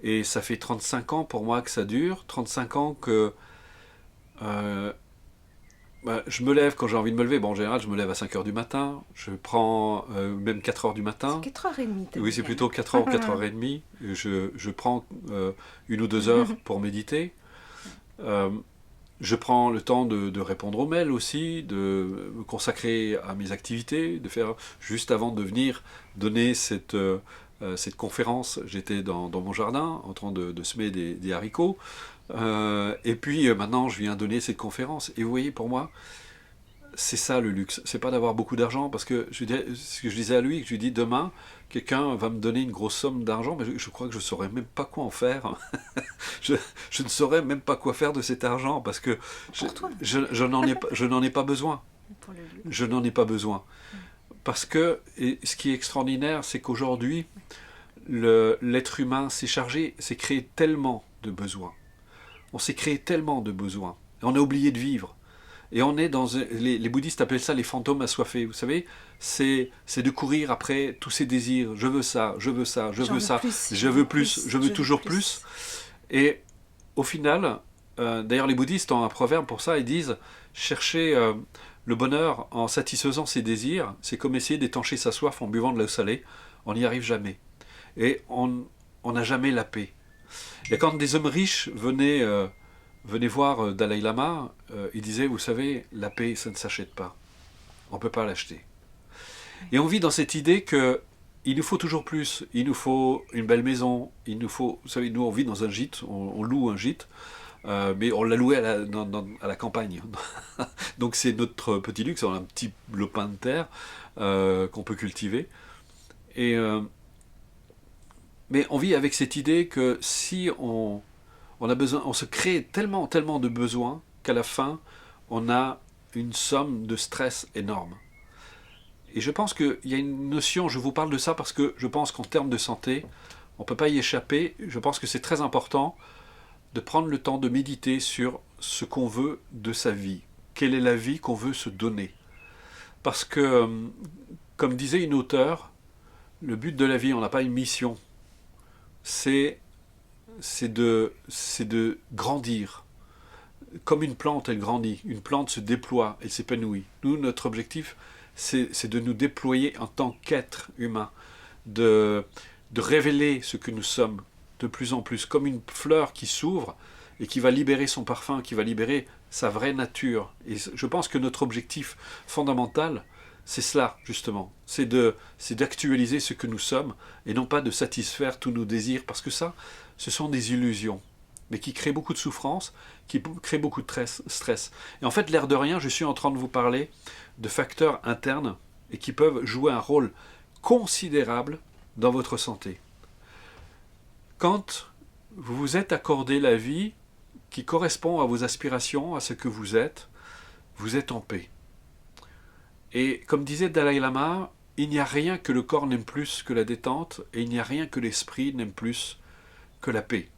Et ça fait 35 ans pour moi que ça dure, 35 ans que je me lève quand j'ai envie de me lever. Bon, en général, je me lève à 5h du matin, je prends même 4h du matin. C'est 4h30. Oui, c'est plutôt 4h ou 4h30. Je prends 1 ou 2 heures pour méditer. Je prends le temps de répondre aux mails aussi, de me consacrer à mes activités, de faire, juste avant de venir donner cette conférence, j'étais dans mon jardin en train de semer des haricots, et puis maintenant je viens donner cette conférence. Et vous voyez, pour moi, c'est ça le luxe. C'est pas d'avoir beaucoup d'argent, parce que ce que je disais à lui, que je lui dis demain, quelqu'un va me donner une grosse somme d'argent, mais je crois que je ne saurais même pas quoi en faire. je ne saurais même pas quoi faire de cet argent, parce que je n'en ai pas besoin. Je n'en ai pas besoin. Parce que, et ce qui est extraordinaire, c'est qu'aujourd'hui, l'être humain s'est créé tellement de besoins. On s'est créé tellement de besoins. Et on a oublié de vivre. Et on est dans... Les bouddhistes appellent ça les fantômes assoiffés. Vous savez, c'est de courir après tous ces désirs. Je veux ça, je veux ça, je veux ça, je veux plus, je veux toujours plus. Et au final, d'ailleurs les bouddhistes ont un proverbe pour ça, ils disent « Chercher le bonheur en satisfaisant ses désirs, c'est comme essayer d'étancher sa soif en buvant de l'eau salée. On n'y arrive jamais. Et on n'a jamais la paix. » Et quand des hommes riches venaient voir Dalai Lama, il disait, vous savez, la paix, ça ne s'achète pas. On ne peut pas l'acheter. Et on vit dans cette idée que il nous faut toujours plus. Il nous faut une belle maison. Il nous faut, vous savez, nous on vit dans un gîte, on loue un gîte, mais on l'a loué à la campagne. Donc c'est notre petit luxe, on a un petit lopin de terre qu'on peut cultiver. Mais on vit avec cette idée que si on a besoin, on se crée tellement de besoins qu'à la fin, on a une somme de stress énorme. Et je pense qu'il y a une notion, je vous parle de ça parce que je pense qu'en termes de santé, on ne peut pas y échapper. Je pense que c'est très important de prendre le temps de méditer sur ce qu'on veut de sa vie. Quelle est la vie qu'on veut se donner? Parce que, comme disait une auteure, le but de la vie, on n'a pas une mission. C'est de grandir. Comme une plante, elle grandit. Une plante se déploie, elle s'épanouit. Nous, notre objectif, c'est de nous déployer en tant qu'être humain, de révéler ce que nous sommes de plus en plus, comme une fleur qui s'ouvre et qui va libérer son parfum, qui va libérer sa vraie nature. Et je pense que notre objectif fondamental, c'est cela, justement. C'est d'actualiser ce que nous sommes et non pas de satisfaire tous nos désirs, parce que ça, ce sont des illusions, mais qui créent beaucoup de souffrance, qui créent beaucoup de stress. Et en fait, l'air de rien, je suis en train de vous parler de facteurs internes et qui peuvent jouer un rôle considérable dans votre santé. Quand vous vous êtes accordé la vie qui correspond à vos aspirations, à ce que vous êtes en paix. Et comme disait Dalai Lama, il n'y a rien que le corps n'aime plus que la détente, et il n'y a rien que l'esprit n'aime plus que la paix.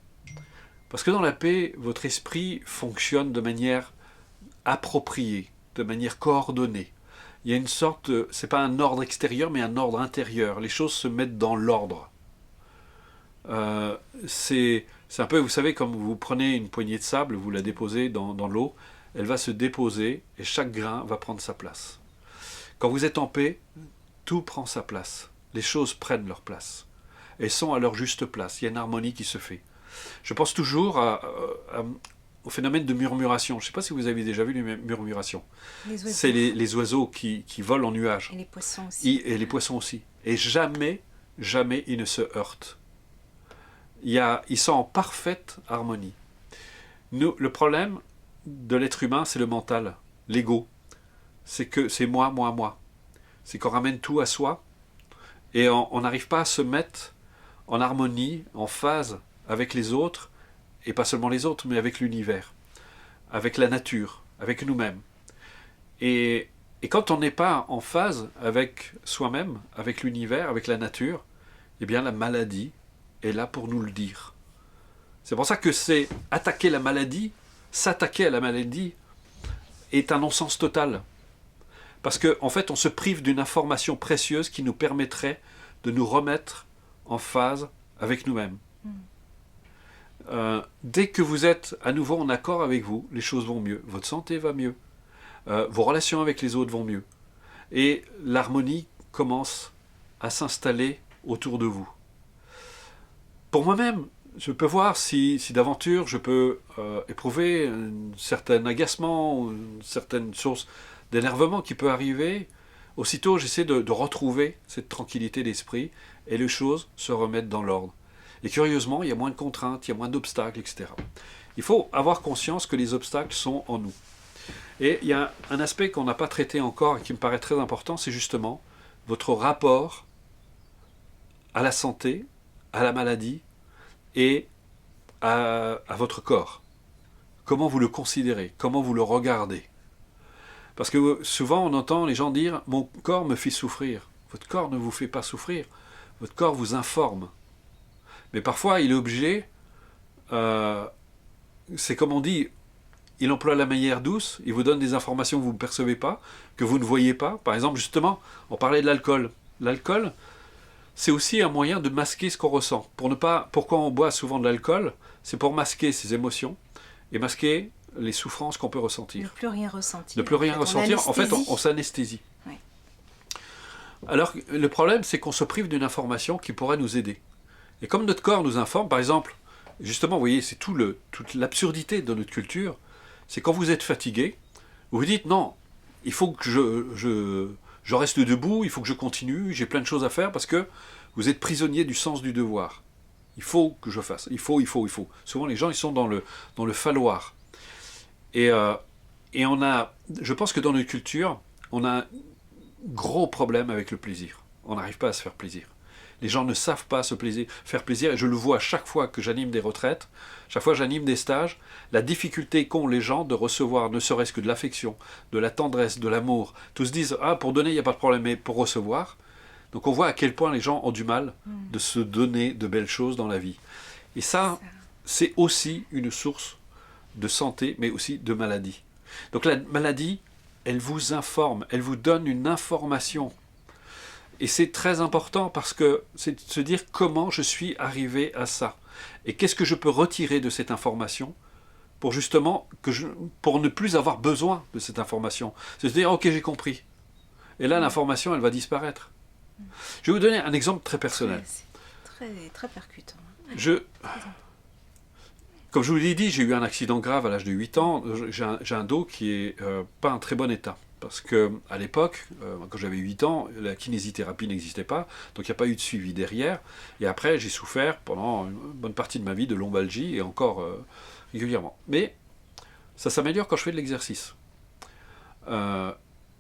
Parce que dans la paix, votre esprit fonctionne de manière appropriée, de manière coordonnée. Il y a une sorte, c'est pas un ordre extérieur, mais un ordre intérieur. Les choses se mettent dans l'ordre. C'est un peu, vous savez, comme vous prenez une poignée de sable, vous la déposez dans l'eau, elle va se déposer et chaque grain va prendre sa place. Quand vous êtes en paix, tout prend sa place. Les choses prennent leur place. Elles sont à leur juste place. Il y a une harmonie qui se fait. Je pense toujours au phénomène de murmuration. Je ne sais pas si vous avez déjà vu les murmurations. C'est les oiseaux qui volent en nuages. Et les poissons aussi. Et les poissons aussi. Et jamais ils ne se heurtent. Ils sont en parfaite harmonie. Le problème de l'être humain, c'est le mental, l'ego. C'est que c'est moi. C'est qu'on ramène tout à soi et on n'arrive pas à se mettre en harmonie, en phase avec les autres, et pas seulement les autres, mais avec l'univers, avec la nature, avec nous-mêmes. Et quand on n'est pas en phase avec soi-même, avec l'univers, avec la nature, eh bien la maladie est là pour nous le dire. C'est pour ça que c'est attaquer la maladie, s'attaquer à la maladie est un non-sens total. Parce qu'en fait, on se prive d'une information précieuse qui nous permettrait de nous remettre en phase avec nous-mêmes. Dès que vous êtes à nouveau en accord avec vous, les choses vont mieux. Votre santé va mieux. Vos relations avec les autres vont mieux. Et l'harmonie commence à s'installer autour de vous. Pour moi-même, je peux voir si d'aventure je peux éprouver un certain agacement, une certaine source d'énervement qui peut arriver. Aussitôt, j'essaie de retrouver cette tranquillité d'esprit et les choses se remettent dans l'ordre. Et curieusement, il y a moins de contraintes, il y a moins d'obstacles, etc. Il faut avoir conscience que les obstacles sont en nous. Et il y a un aspect qu'on n'a pas traité encore et qui me paraît très important, c'est justement votre rapport à la santé, à la maladie et à votre corps. Comment vous le considérez, comment vous le regardez. Parce que souvent on entend les gens dire « mon corps me fait souffrir ». Votre corps ne vous fait pas souffrir, votre corps vous informe. Mais parfois il est obligé, c'est comme on dit, il emploie la manière douce, il vous donne des informations que vous ne percevez pas, que vous ne voyez pas. Par exemple, justement, on parlait de l'alcool. L'alcool, c'est aussi un moyen de masquer ce qu'on ressent. Pourquoi on boit souvent de l'alcool? C'est pour masquer ses émotions et masquer les souffrances qu'on peut ressentir. Ne plus rien ressentir. Ne plus rien ressentir, en fait, on s'anesthésie. Oui. Alors, le problème, c'est qu'on se prive d'une information qui pourrait nous aider. Et comme notre corps nous informe, par exemple, justement, vous voyez, c'est toute l'absurdité de notre culture, c'est quand vous êtes fatigué, vous vous dites, non, il faut que je reste debout, il faut que je continue, j'ai plein de choses à faire, parce que vous êtes prisonnier du sens du devoir. Il faut que je fasse, il faut. Souvent, les gens, ils sont dans le falloir. Et je pense que dans notre culture, on a un gros problème avec le plaisir. On n'arrive pas à se faire plaisir. Les gens ne savent pas faire plaisir, et je le vois à chaque fois que j'anime des retraites, chaque fois que j'anime des stages, la difficulté qu'ont les gens de recevoir ne serait-ce que de l'affection, de la tendresse, de l'amour. Tous se disent « Ah, pour donner, il n'y a pas de problème, mais pour recevoir », donc on voit à quel point les gens ont du mal de se donner de belles choses dans la vie. Et ça, c'est aussi une source de santé, mais aussi de maladie. Donc la maladie, elle vous informe, elle vous donne une information. Et c'est très important parce que c'est de se dire comment je suis arrivé à ça. Et qu'est-ce que je peux retirer de cette information pour justement, pour ne plus avoir besoin de cette information. C'est de dire, ok, j'ai compris. Et là, l'information, elle va disparaître. Je vais vous donner un exemple très personnel. Très percutant. Comme je vous l'ai dit, j'ai eu un accident grave à l'âge de 8 ans. J'ai un dos qui n'est pas en très bon état. Parce qu'à l'époque, quand j'avais 8 ans, la kinésithérapie n'existait pas. Donc il n'y a pas eu de suivi derrière. Et après, j'ai souffert pendant une bonne partie de ma vie de lombalgie et encore régulièrement. Mais ça s'améliore quand je fais de l'exercice.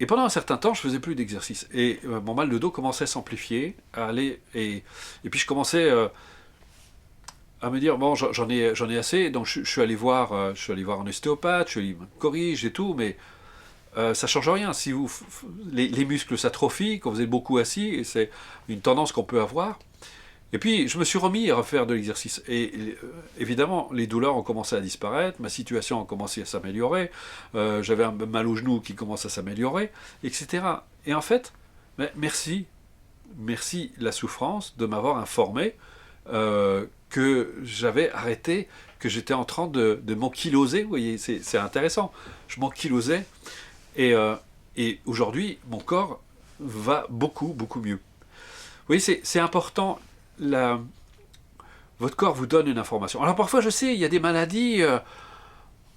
Et pendant un certain temps, je ne faisais plus d'exercice. Et mon mal de dos commençait à s'amplifier, et puis je commençais à me dire, bon, j'en ai assez, donc je suis allé voir un ostéopathe, je suis allé me corrige et tout, mais ça ne change rien. Si les muscles s'atrophient, quand vous êtes beaucoup assis, et c'est une tendance qu'on peut avoir. Et puis, je me suis remis à refaire de l'exercice. Et évidemment, les douleurs ont commencé à disparaître, ma situation a commencé à s'améliorer, j'avais un mal au genou qui commence à s'améliorer, etc. Et en fait, merci la souffrance de m'avoir informé que j'avais arrêté, que j'étais en train de m'ankyloser. Vous voyez, c'est intéressant. Je m'ankylosais, et aujourd'hui, mon corps va beaucoup, beaucoup mieux. Vous voyez, c'est important. Votre corps vous donne une information. Alors parfois, je sais, il y a des maladies,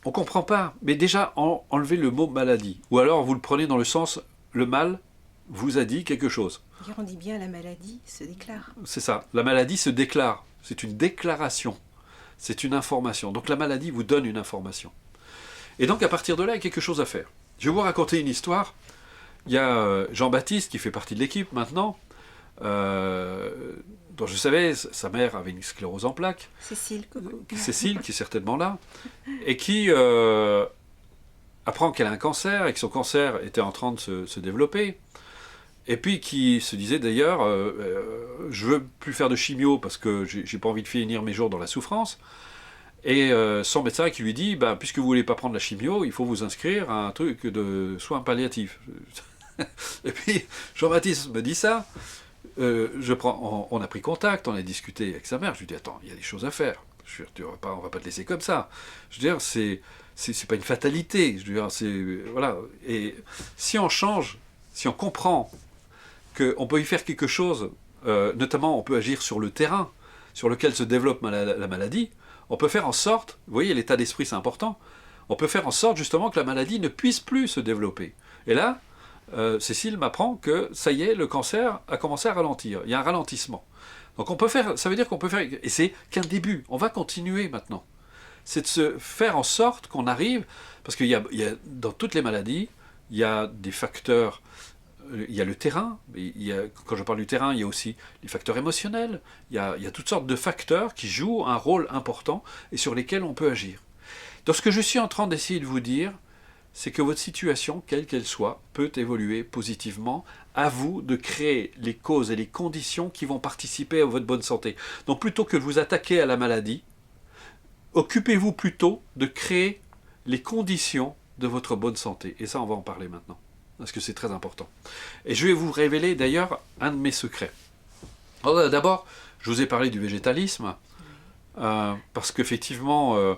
on ne comprend pas. Mais déjà, enlevez le mot maladie. Ou alors, vous le prenez dans le sens, le mal vous a dit quelque chose. On dit bien, la maladie se déclare. C'est ça, la maladie se déclare. C'est une déclaration. C'est une information. Donc la maladie vous donne une information. Et donc, à partir de là, il y a quelque chose à faire. Je vais vous raconter une histoire. Il y a Jean-Baptiste, qui fait partie de l'équipe maintenant, dont je savais, sa mère avait une sclérose en plaques. Cécile, coucou. Cécile, qui est certainement là, et qui apprend qu'elle a un cancer, et que son cancer était en train de se développer, et puis qui se disait d'ailleurs, je veux plus faire de chimio parce que j'ai pas envie de finir mes jours dans la souffrance, et son médecin qui lui dit, puisque vous voulez pas prendre la chimio, il faut vous inscrire à un truc de soins palliatifs. Et puis Jean-Baptiste me dit ça. On a pris contact, on a discuté avec sa mère. Je lui dis, attends, il y a des choses à faire. Je veux dire, on va pas te laisser comme ça. Je veux dire, c'est pas une fatalité. Je veux dire, voilà. Et si on change, si on comprend qu'on peut y faire quelque chose, notamment on peut agir sur le terrain sur lequel se développe la maladie, on peut faire en sorte, vous voyez, l'état d'esprit c'est important, on peut faire en sorte justement que la maladie ne puisse plus se développer. Et là, Cécile m'apprend que ça y est, le cancer a commencé à ralentir. Il y a un ralentissement. Donc on peut faire, ça veut dire qu'on peut faire, et c'est qu'un début. On va continuer maintenant. C'est de se faire en sorte qu'on arrive, parce qu'il y a dans toutes les maladies, il y a des facteurs. Il y a le terrain. Quand je parle du terrain, il y a aussi les facteurs émotionnels. Il y a toutes sortes de facteurs qui jouent un rôle important et sur lesquels on peut agir. Donc ce que je suis en train d'essayer de vous dire, c'est que votre situation, quelle qu'elle soit, peut évoluer positivement. À vous de créer les causes et les conditions qui vont participer à votre bonne santé. Donc plutôt que de vous attaquer à la maladie, occupez-vous plutôt de créer les conditions de votre bonne santé. Et ça, on va en parler maintenant, parce que c'est très important. Et je vais vous révéler d'ailleurs un de mes secrets. Alors, d'abord, je vous ai parlé du végétalisme, parce qu'effectivement...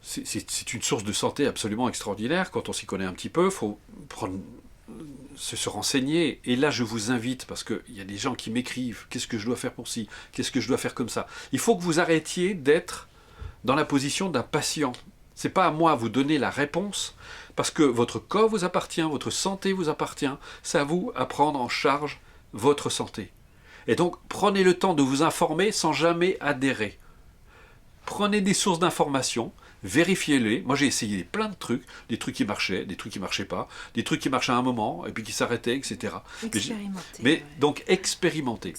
c'est une source de santé absolument extraordinaire. Quand on s'y connaît un petit peu, il faut se renseigner. Et là, je vous invite, parce qu'il y a des gens qui m'écrivent, qu'est-ce que je dois faire pour ci, qu'est-ce que je dois faire comme ça. Il faut que vous arrêtiez d'être dans la position d'un patient. Ce n'est pas à moi de vous donner la réponse, parce que votre corps vous appartient, votre santé vous appartient. C'est à vous à prendre en charge votre santé. Et donc, prenez le temps de vous informer sans jamais adhérer. Prenez des sources d'informations, vérifiez-les. Moi, j'ai essayé plein de trucs, des trucs qui marchaient, des trucs qui marchaient pas, des trucs qui marchaient à un moment, et puis qui s'arrêtaient, etc. Mais donc, expérimentez.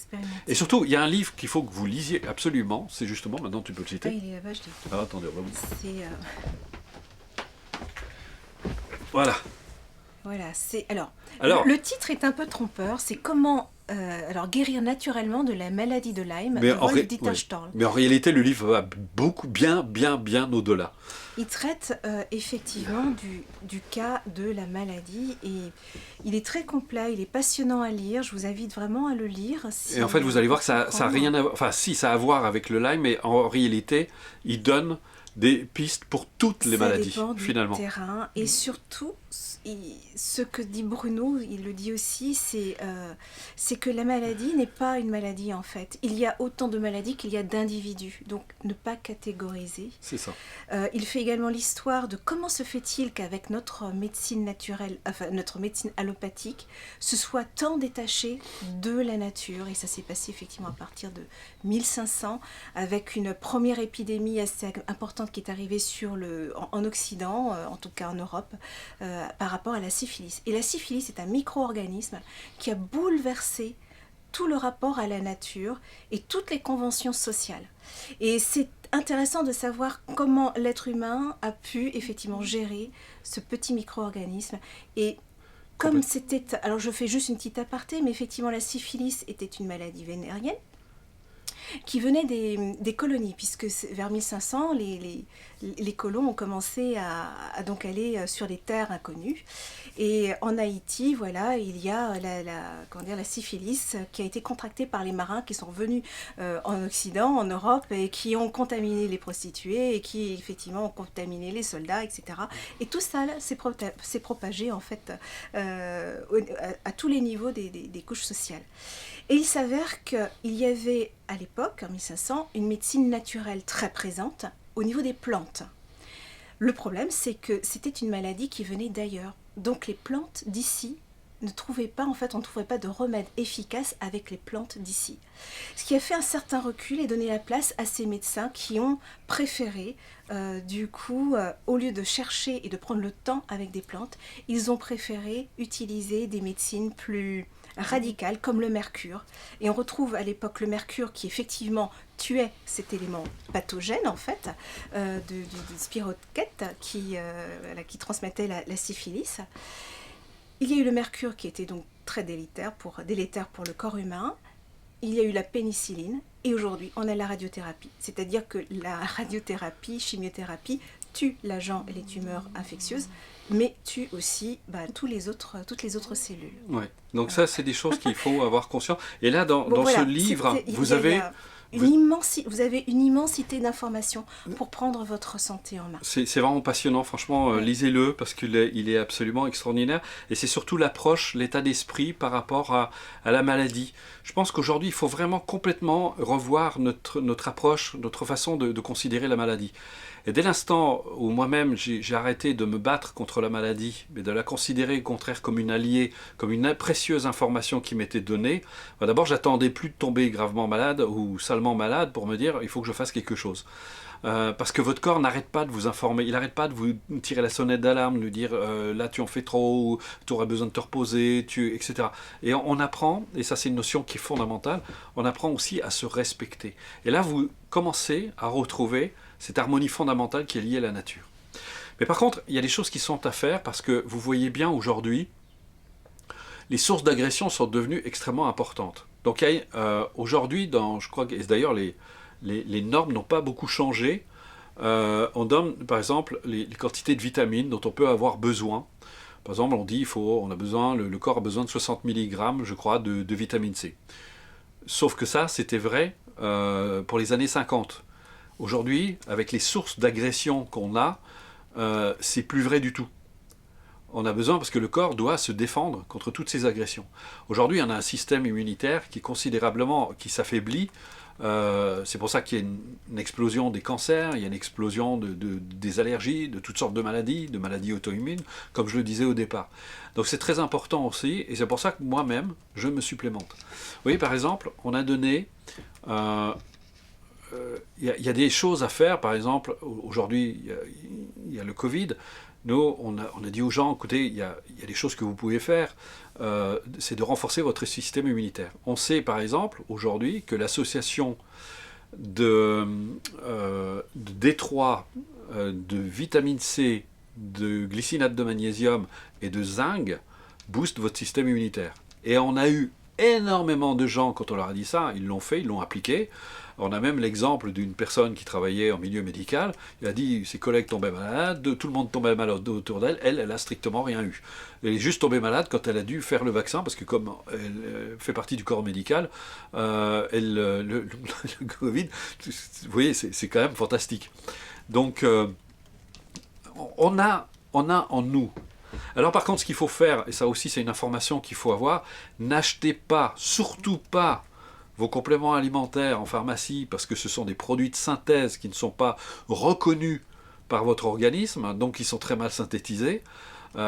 Et surtout, il y a un livre qu'il faut que vous lisiez absolument, c'est justement, maintenant tu peux le citer. Ah, il est là-bas, je l'ai. Ah, attendez, on va vous... C'est... Voilà. Voilà, c'est... Alors, le titre est un peu trompeur, c'est comment... guérir naturellement de la maladie de Lyme de Wolf-Dieter Stoll. Mais en réalité, le livre va beaucoup, bien au-delà. Il traite effectivement du cas de la maladie et il est très complet, il est passionnant à lire. Je vous invite vraiment à le lire. Et en fait, vous allez voir que ça a rien à voir. Enfin, si, ça a à voir avec le Lyme, mais en réalité, il donne des pistes pour toutes les maladies, finalement. Du terrain. Et surtout, ce que dit Bruno, il le dit aussi, c'est que la maladie n'est pas une maladie en fait. Il y a autant de maladies qu'il y a d'individus, donc ne pas catégoriser. C'est ça. Il fait également l'histoire de comment se fait-il qu'avec notre médecine naturelle, enfin notre médecine allopathique, ce soit tant détaché de la nature. Et ça s'est passé effectivement à partir de 1500, avec une première épidémie assez importante qui est arrivée en Occident, en tout cas en Europe, par rapport à la syphilis. Et la syphilis est un micro-organisme qui a bouleversé tout le rapport à la nature et toutes les conventions sociales. Et c'est intéressant de savoir comment l'être humain a pu effectivement gérer ce petit micro-organisme. Et comme c'était... Alors je fais juste une petite aparté, mais effectivement la syphilis était une maladie vénérienne qui venait des colonies, puisque vers 1500, les colons ont commencé à donc aller sur des terres inconnues. Et en Haïti, voilà, il y a la syphilis qui a été contractée par les marins qui sont venus en Occident, en Europe, et qui ont contaminé les prostituées, et qui effectivement ont contaminé les soldats, etc. Et tout ça s'est propagé en fait à tous les niveaux des couches sociales. Et il s'avère qu'il y avait à l'époque, en 1500, une médecine naturelle très présente au niveau des plantes. Le problème, c'est que c'était une maladie qui venait d'ailleurs. Donc les plantes d'ici on ne trouvait pas de remède efficace avec les plantes d'ici. Ce qui a fait un certain recul et donné la place à ces médecins qui ont préféré, au lieu de chercher et de prendre le temps avec des plantes, ils ont préféré utiliser des médecines plus radicales comme le mercure. Et on retrouve à l'époque le mercure qui effectivement tuait cet élément pathogène en fait, de spirochète qui transmettait la syphilis. Il y a eu le mercure qui était donc très délétère pour le corps humain. Il y a eu la pénicilline et aujourd'hui on a la radiothérapie. C'est-à-dire que la radiothérapie, chimiothérapie tue l'agent et les tumeurs infectieuses, mais tue aussi toutes les autres cellules. Ouais. Donc ça, c'est des choses qu'il faut avoir conscience. Et là, dans ce livre, vous avez une immensité d'informations pour prendre votre santé en main. C'est vraiment passionnant, franchement, lisez-le parce qu'il est absolument extraordinaire. Et c'est surtout l'approche, l'état d'esprit par rapport à la maladie. Je pense qu'aujourd'hui, il faut vraiment complètement revoir notre approche, notre façon de considérer la maladie. Et dès l'instant où moi-même j'ai arrêté de me battre contre la maladie, mais de la considérer au contraire comme une alliée, comme une précieuse information qui m'était donnée, d'abord j'attendais plus de tomber gravement malade ou salement malade pour me dire il faut que je fasse quelque chose. Parce que votre corps n'arrête pas de vous informer, il n'arrête pas de vous tirer la sonnette d'alarme, de dire là tu en fais trop, tu auras besoin de te reposer, etc. Et on apprend, et ça c'est une notion qui est fondamentale, on apprend aussi à se respecter. Et là vous commencez à retrouver cette harmonie fondamentale qui est liée à la nature. Mais par contre, il y a des choses qui sont à faire parce que vous voyez bien aujourd'hui, les sources d'agression sont devenues extrêmement importantes. Donc aujourd'hui, je crois que d'ailleurs les normes n'ont pas beaucoup changé. On donne par exemple les quantités de vitamines dont on peut avoir besoin. Par exemple, on dit le corps a besoin de 60 mg, je crois, de vitamine C. Sauf que ça, c'était vrai pour les années 50. Aujourd'hui, avec les sources d'agression qu'on a, c'est plus vrai du tout. On a besoin parce que le corps doit se défendre contre toutes ces agressions. Aujourd'hui, on a un système immunitaire qui s'affaiblit. C'est pour ça qu'il y a une explosion des cancers, il y a une explosion des allergies, de toutes sortes de maladies auto-immunes, comme je le disais au départ. Donc c'est très important aussi, et c'est pour ça que moi-même, je me supplémente. Vous voyez, par exemple, on a donné... y a des choses à faire. Par exemple, aujourd'hui, il y a le Covid. Nous, on a dit aux gens, écoutez, il y a des choses que vous pouvez faire. C'est de renforcer votre système immunitaire. On sait, par exemple, aujourd'hui, que l'association de D3, de vitamine C, de glycinate de magnésium et de zinc booste votre système immunitaire. Et on a eu énormément de gens, quand on leur a dit ça, ils l'ont fait, ils l'ont appliqué. On a même l'exemple d'une personne qui travaillait en milieu médical. Il a dit ses collègues tombaient malades, tout le monde tombait malade autour d'elle. Elle a strictement rien eu. Elle est juste tombée malade quand elle a dû faire le vaccin, parce que comme elle fait partie du corps médical, le Covid, vous voyez, c'est quand même fantastique. Donc, on a en nous. Alors par contre, ce qu'il faut faire, et ça aussi c'est une information qu'il faut avoir, n'achetez pas, surtout pas, vos compléments alimentaires en pharmacie, parce que ce sont des produits de synthèse qui ne sont pas reconnus par votre organisme, donc ils sont très mal synthétisés.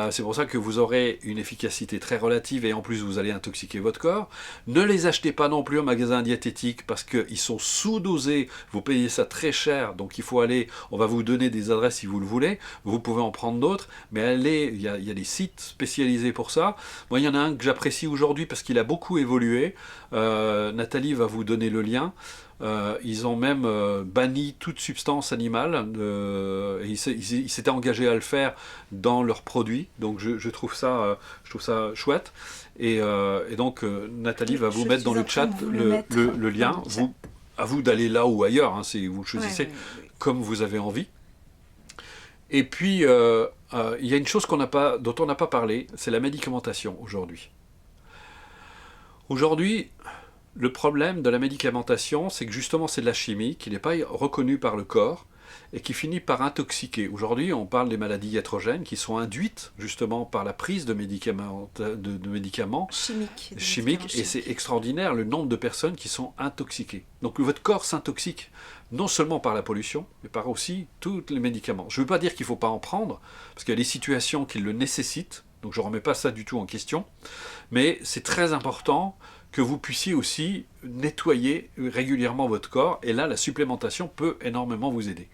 C'est pour ça que vous aurez une efficacité très relative et en plus vous allez intoxiquer votre corps. Ne les achetez pas non plus au magasin diététique parce qu'ils sont sous-dosés, vous payez ça très cher, donc il faut aller, on va vous donner des adresses si vous le voulez, vous pouvez en prendre d'autres, mais allez, il y a des sites spécialisés pour ça. Moi il y en a un que j'apprécie aujourd'hui parce qu'il a beaucoup évolué, Nathalie va vous donner le lien. Ils ont même banni toute substance animale, ils s'étaient engagés à le faire dans leurs produits, donc je trouve ça chouette. Et donc Nathalie va vous mettre dans le chat le lien, à vous d'aller là ou ailleurs, hein, vous choisissez comme vous avez envie. Et puis il y a une chose dont on n'a pas parlé, c'est la médicamentation aujourd'hui. Aujourd'hui, le problème de la médicamentation, c'est que justement c'est de la chimie qui n'est pas reconnue par le corps et qui finit par intoxiquer. Aujourd'hui, on parle des maladies iatrogènes qui sont induites justement par la prise de médicaments, chimiques, et c'est extraordinaire le nombre de personnes qui sont intoxiquées. Donc votre corps s'intoxique non seulement par la pollution, mais par aussi tous les médicaments. Je ne veux pas dire qu'il ne faut pas en prendre, parce qu'il y a des situations qui le nécessitent, donc je ne remets pas ça du tout en question, mais c'est très important que vous puissiez aussi nettoyer régulièrement votre corps, et là la supplémentation peut énormément vous aider.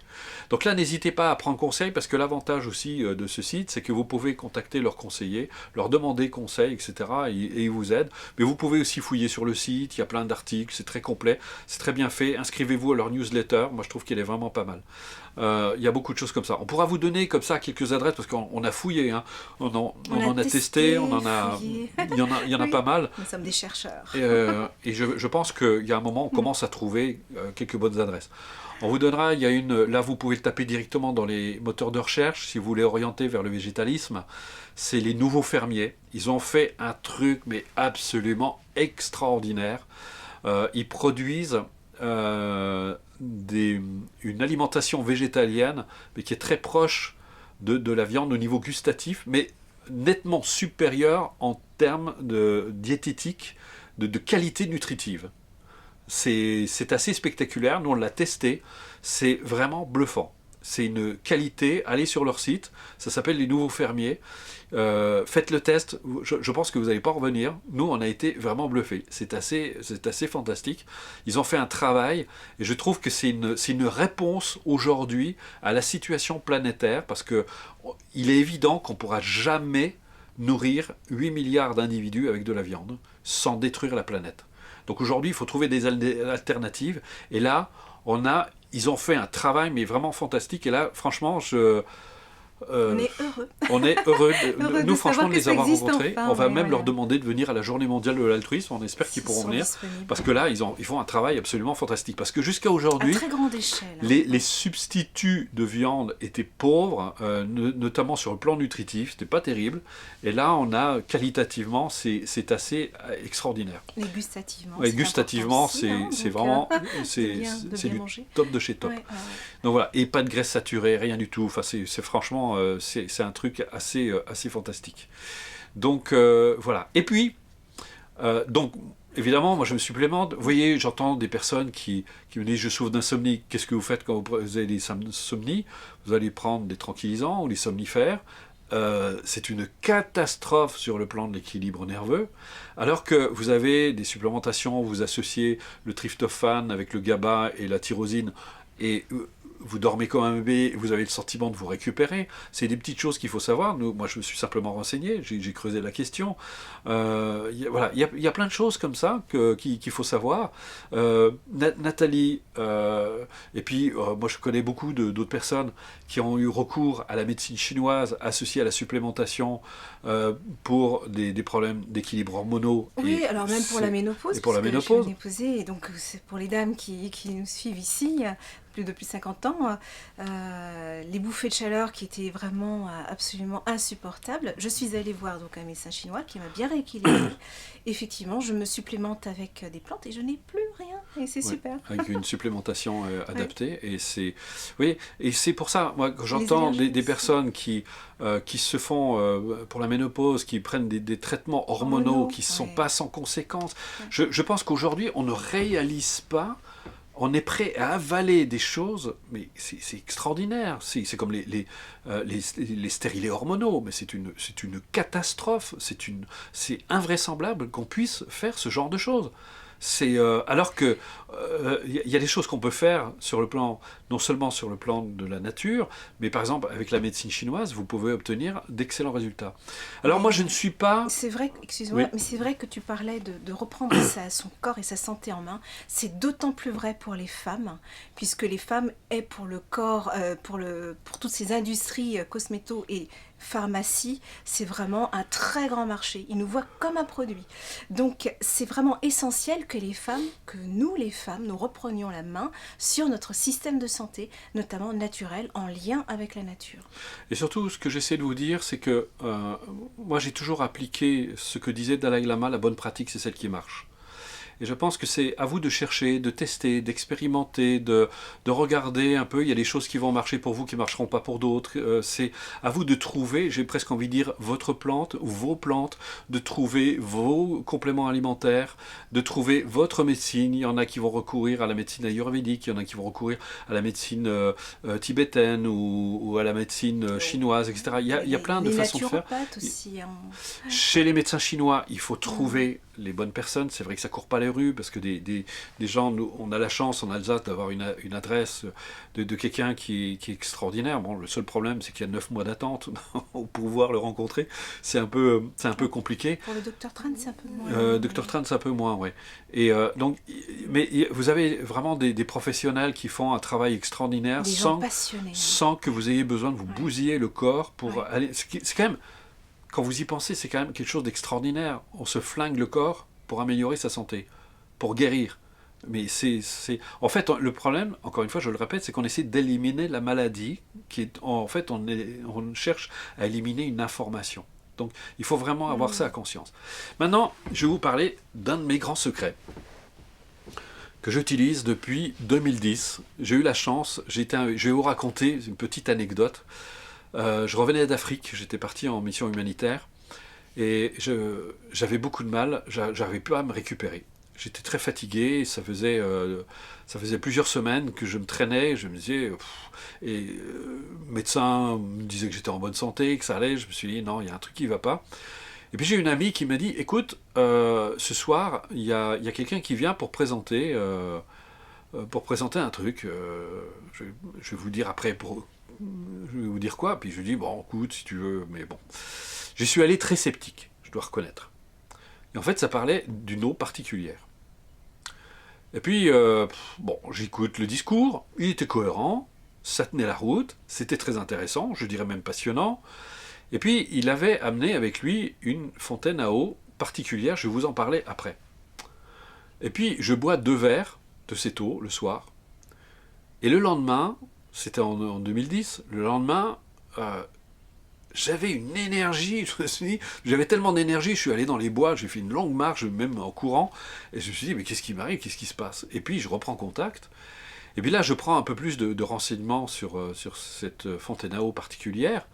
Donc là n'hésitez pas à prendre conseil, parce que l'avantage aussi de ce site, c'est que vous pouvez contacter leurs conseillers, leur demander conseil, etc. et ils vous aident. Mais vous pouvez aussi fouiller sur le site, il y a plein d'articles, c'est très complet, c'est très bien fait, inscrivez-vous à leur newsletter, moi je trouve qu'elle est vraiment pas mal. Il y a beaucoup de choses comme ça. On pourra vous donner comme ça quelques adresses, parce qu'on a fouillé, hein. on en a testé, il y en a pas mal. Nous sommes des chercheurs. Et je pense qu'il y a un moment, on commence à trouver quelques bonnes adresses. On vous donnera, là vous pouvez le taper directement dans les moteurs de recherche, si vous voulez orienter vers le végétalisme, c'est les nouveaux fermiers. Ils ont fait un truc, mais absolument extraordinaire. Ils produisent une alimentation végétalienne, mais qui est très proche de la viande au niveau gustatif, mais nettement supérieure en termes de diététique, de qualité nutritive. C'est assez spectaculaire, nous on l'a testé, c'est vraiment bluffant. C'est une qualité, allez sur leur site, ça s'appelle Les Nouveaux Fermiers, faites le test, je pense que vous n'allez pas revenir, nous on a été vraiment bluffés, c'est assez fantastique, ils ont fait un travail, et je trouve que c'est une réponse aujourd'hui à la situation planétaire, parce que il est évident qu'on ne pourra jamais nourrir 8 milliards d'individus avec de la viande, sans détruire la planète. Donc aujourd'hui, il faut trouver des alternatives. Et là, ils ont fait un travail, mais vraiment fantastique. Et là, franchement, on est heureux. On est heureux. Nous, franchement, de les avoir rencontrés. Enfin, on va même leur demander de venir à la Journée mondiale de l'altruisme. On espère qu'ils pourront venir. Parce que là, ils font un travail absolument fantastique. Parce que jusqu'à aujourd'hui, à très grande échelle, les substituts de viande étaient pauvres, notamment sur le plan nutritif. C'était pas terrible. Et là, on a qualitativement, c'est assez extraordinaire. Et gustativement. Et gustativement, c'est vraiment c'est du top de chez top. Donc voilà, et pas de graisse saturée, rien du tout. Enfin, c'est franchement, c'est un truc assez fantastique. Donc voilà. Et puis, donc évidemment, moi je me supplémente. Vous voyez, j'entends des personnes qui me disent: je souffre d'insomnie. Qu'est-ce que vous faites quand vous avez des insomnies? Vous allez prendre des tranquillisants ou des somnifères. C'est une catastrophe sur le plan de l'équilibre nerveux, alors que vous avez des supplémentations, vous associez le tryptophane avec le GABA et la tyrosine, et vous dormez comme un bébé, vous avez le sentiment de vous récupérer. C'est des petites choses qu'il faut savoir. Moi, je me suis simplement renseigné, j'ai creusé la question. Voilà, il y a plein de choses comme ça qu'il faut savoir. Nathalie, et puis moi je connais beaucoup d'autres personnes qui ont eu recours à la médecine chinoise associée à la supplémentation pour des problèmes d'équilibre hormonaux. Oui, alors même pour la ménopause. Et pour la ménopause. Je suis ménopausée, et donc c'est pour les dames qui nous suivent ici, depuis 50 ans, les bouffées de chaleur qui étaient vraiment absolument insupportables. Je suis allée voir donc un médecin chinois qui m'a bien rééquilibré. Effectivement, je me supplémente avec des plantes et je n'ai plus rien, et c'est super. Avec une supplémentation adaptée, et c'est pour ça, moi, quand j'entends des personnes qui se font pour la ménopause, qui prennent des traitements hormonaux qui ne sont pas sans conséquences. Je pense qu'aujourd'hui, on ne réalise pas. On est prêt à avaler des choses, mais c'est extraordinaire. C'est comme les stérilés hormonaux, mais c'est une catastrophe. C'est invraisemblable qu'on puisse faire ce genre de choses. Alors que y a des choses qu'on peut faire sur le plan, non seulement sur le plan de la nature, mais par exemple avec la médecine chinoise, vous pouvez obtenir d'excellents résultats. Alors moi je ne suis pas... C'est vrai, excuse-moi, mais c'est vrai que tu parlais de reprendre son corps et sa santé en main. C'est d'autant plus vrai pour les femmes, puisque les femmes est pour le corps, pour toutes ces industries cosméto et pharmacie, c'est vraiment un très grand marché. Ils nous voient comme un produit. Donc c'est vraiment essentiel que nous les femmes, nous reprenions la main sur notre système de santé, notamment naturel, en lien avec la nature. Et surtout, ce que j'essaie de vous dire, c'est que moi j'ai toujours appliqué ce que disait Dalai Lama, la bonne pratique, c'est celle qui marche. Et je pense que c'est à vous de chercher, de tester, d'expérimenter, de regarder un peu. Il y a des choses qui vont marcher pour vous, qui ne marcheront pas pour d'autres. C'est à vous de trouver, j'ai presque envie de dire, votre plante ou vos plantes, de trouver vos compléments alimentaires, de trouver votre médecine. Il y en a qui vont recourir à la médecine ayurvédique, il y en a qui vont recourir à la médecine tibétaine ou à la médecine chinoise, etc. Il y a plein de façons de faire. Aussi, Chez les médecins chinois, il faut trouver les bonnes personnes. C'est vrai que ça ne court pas les rues, parce que des gens, nous, on a la chance en Alsace d'avoir une adresse de quelqu'un qui est extraordinaire. Bon, le seul problème, c'est qu'il y a 9 mois d'attente pour pouvoir le rencontrer. C'est un peu compliqué. Pour le Dr Tran, c'est un peu moins. Dr Tran, c'est un peu moins, oui. Et donc, mais vous avez vraiment des professionnels qui font un travail extraordinaire sans que vous ayez besoin de vous bousiller le corps pour aller... C'est quand même, quand vous y pensez, c'est quand même quelque chose d'extraordinaire. On se flingue le corps pour améliorer sa santé, pour guérir. Mais en fait, le problème, encore une fois, je le répète, c'est qu'on essaie d'éliminer la maladie, en fait, on cherche à éliminer une information. Donc, il faut vraiment avoir ça à conscience. Maintenant, je vais vous parler d'un de mes grands secrets que j'utilise depuis 2010. J'ai eu la chance, je vais vous raconter une petite anecdote. Je revenais d'Afrique, j'étais parti en mission humanitaire, et j'avais beaucoup de mal, j'arrivais pas à me récupérer. J'étais très fatigué, ça faisait plusieurs semaines que je me traînais, je me disais, médecin me disait que j'étais en bonne santé, que ça allait, je me suis dit, non, il y a un truc qui ne va pas. Et puis j'ai une amie qui m'a dit, écoute, ce soir, il y a quelqu'un qui vient pour présenter un truc, je vais vous le dire après, je vais vous dire quoi, puis je lui dis, bon, écoute, si tu veux, mais bon. J'y suis allé très sceptique, je dois reconnaître. Et en fait, ça parlait d'une eau particulière. Et puis, j'écoute le discours, il était cohérent, ça tenait la route, c'était très intéressant, je dirais même passionnant. Et puis, il avait amené avec lui une fontaine à eau particulière, je vais vous en parler après. Et puis, je bois 2 verres de cette eau le soir. Et le lendemain, c'était en 2010, le lendemain, j'avais une énergie, je me suis dit, j'avais tellement d'énergie, je suis allé dans les bois, j'ai fait une longue marche, même en courant, et je me suis dit, mais qu'est-ce qui m'arrive, qu'est-ce qui se passe? Et puis je reprends contact, et puis là je prends un peu plus de renseignements sur cette fontaine à eau particulière,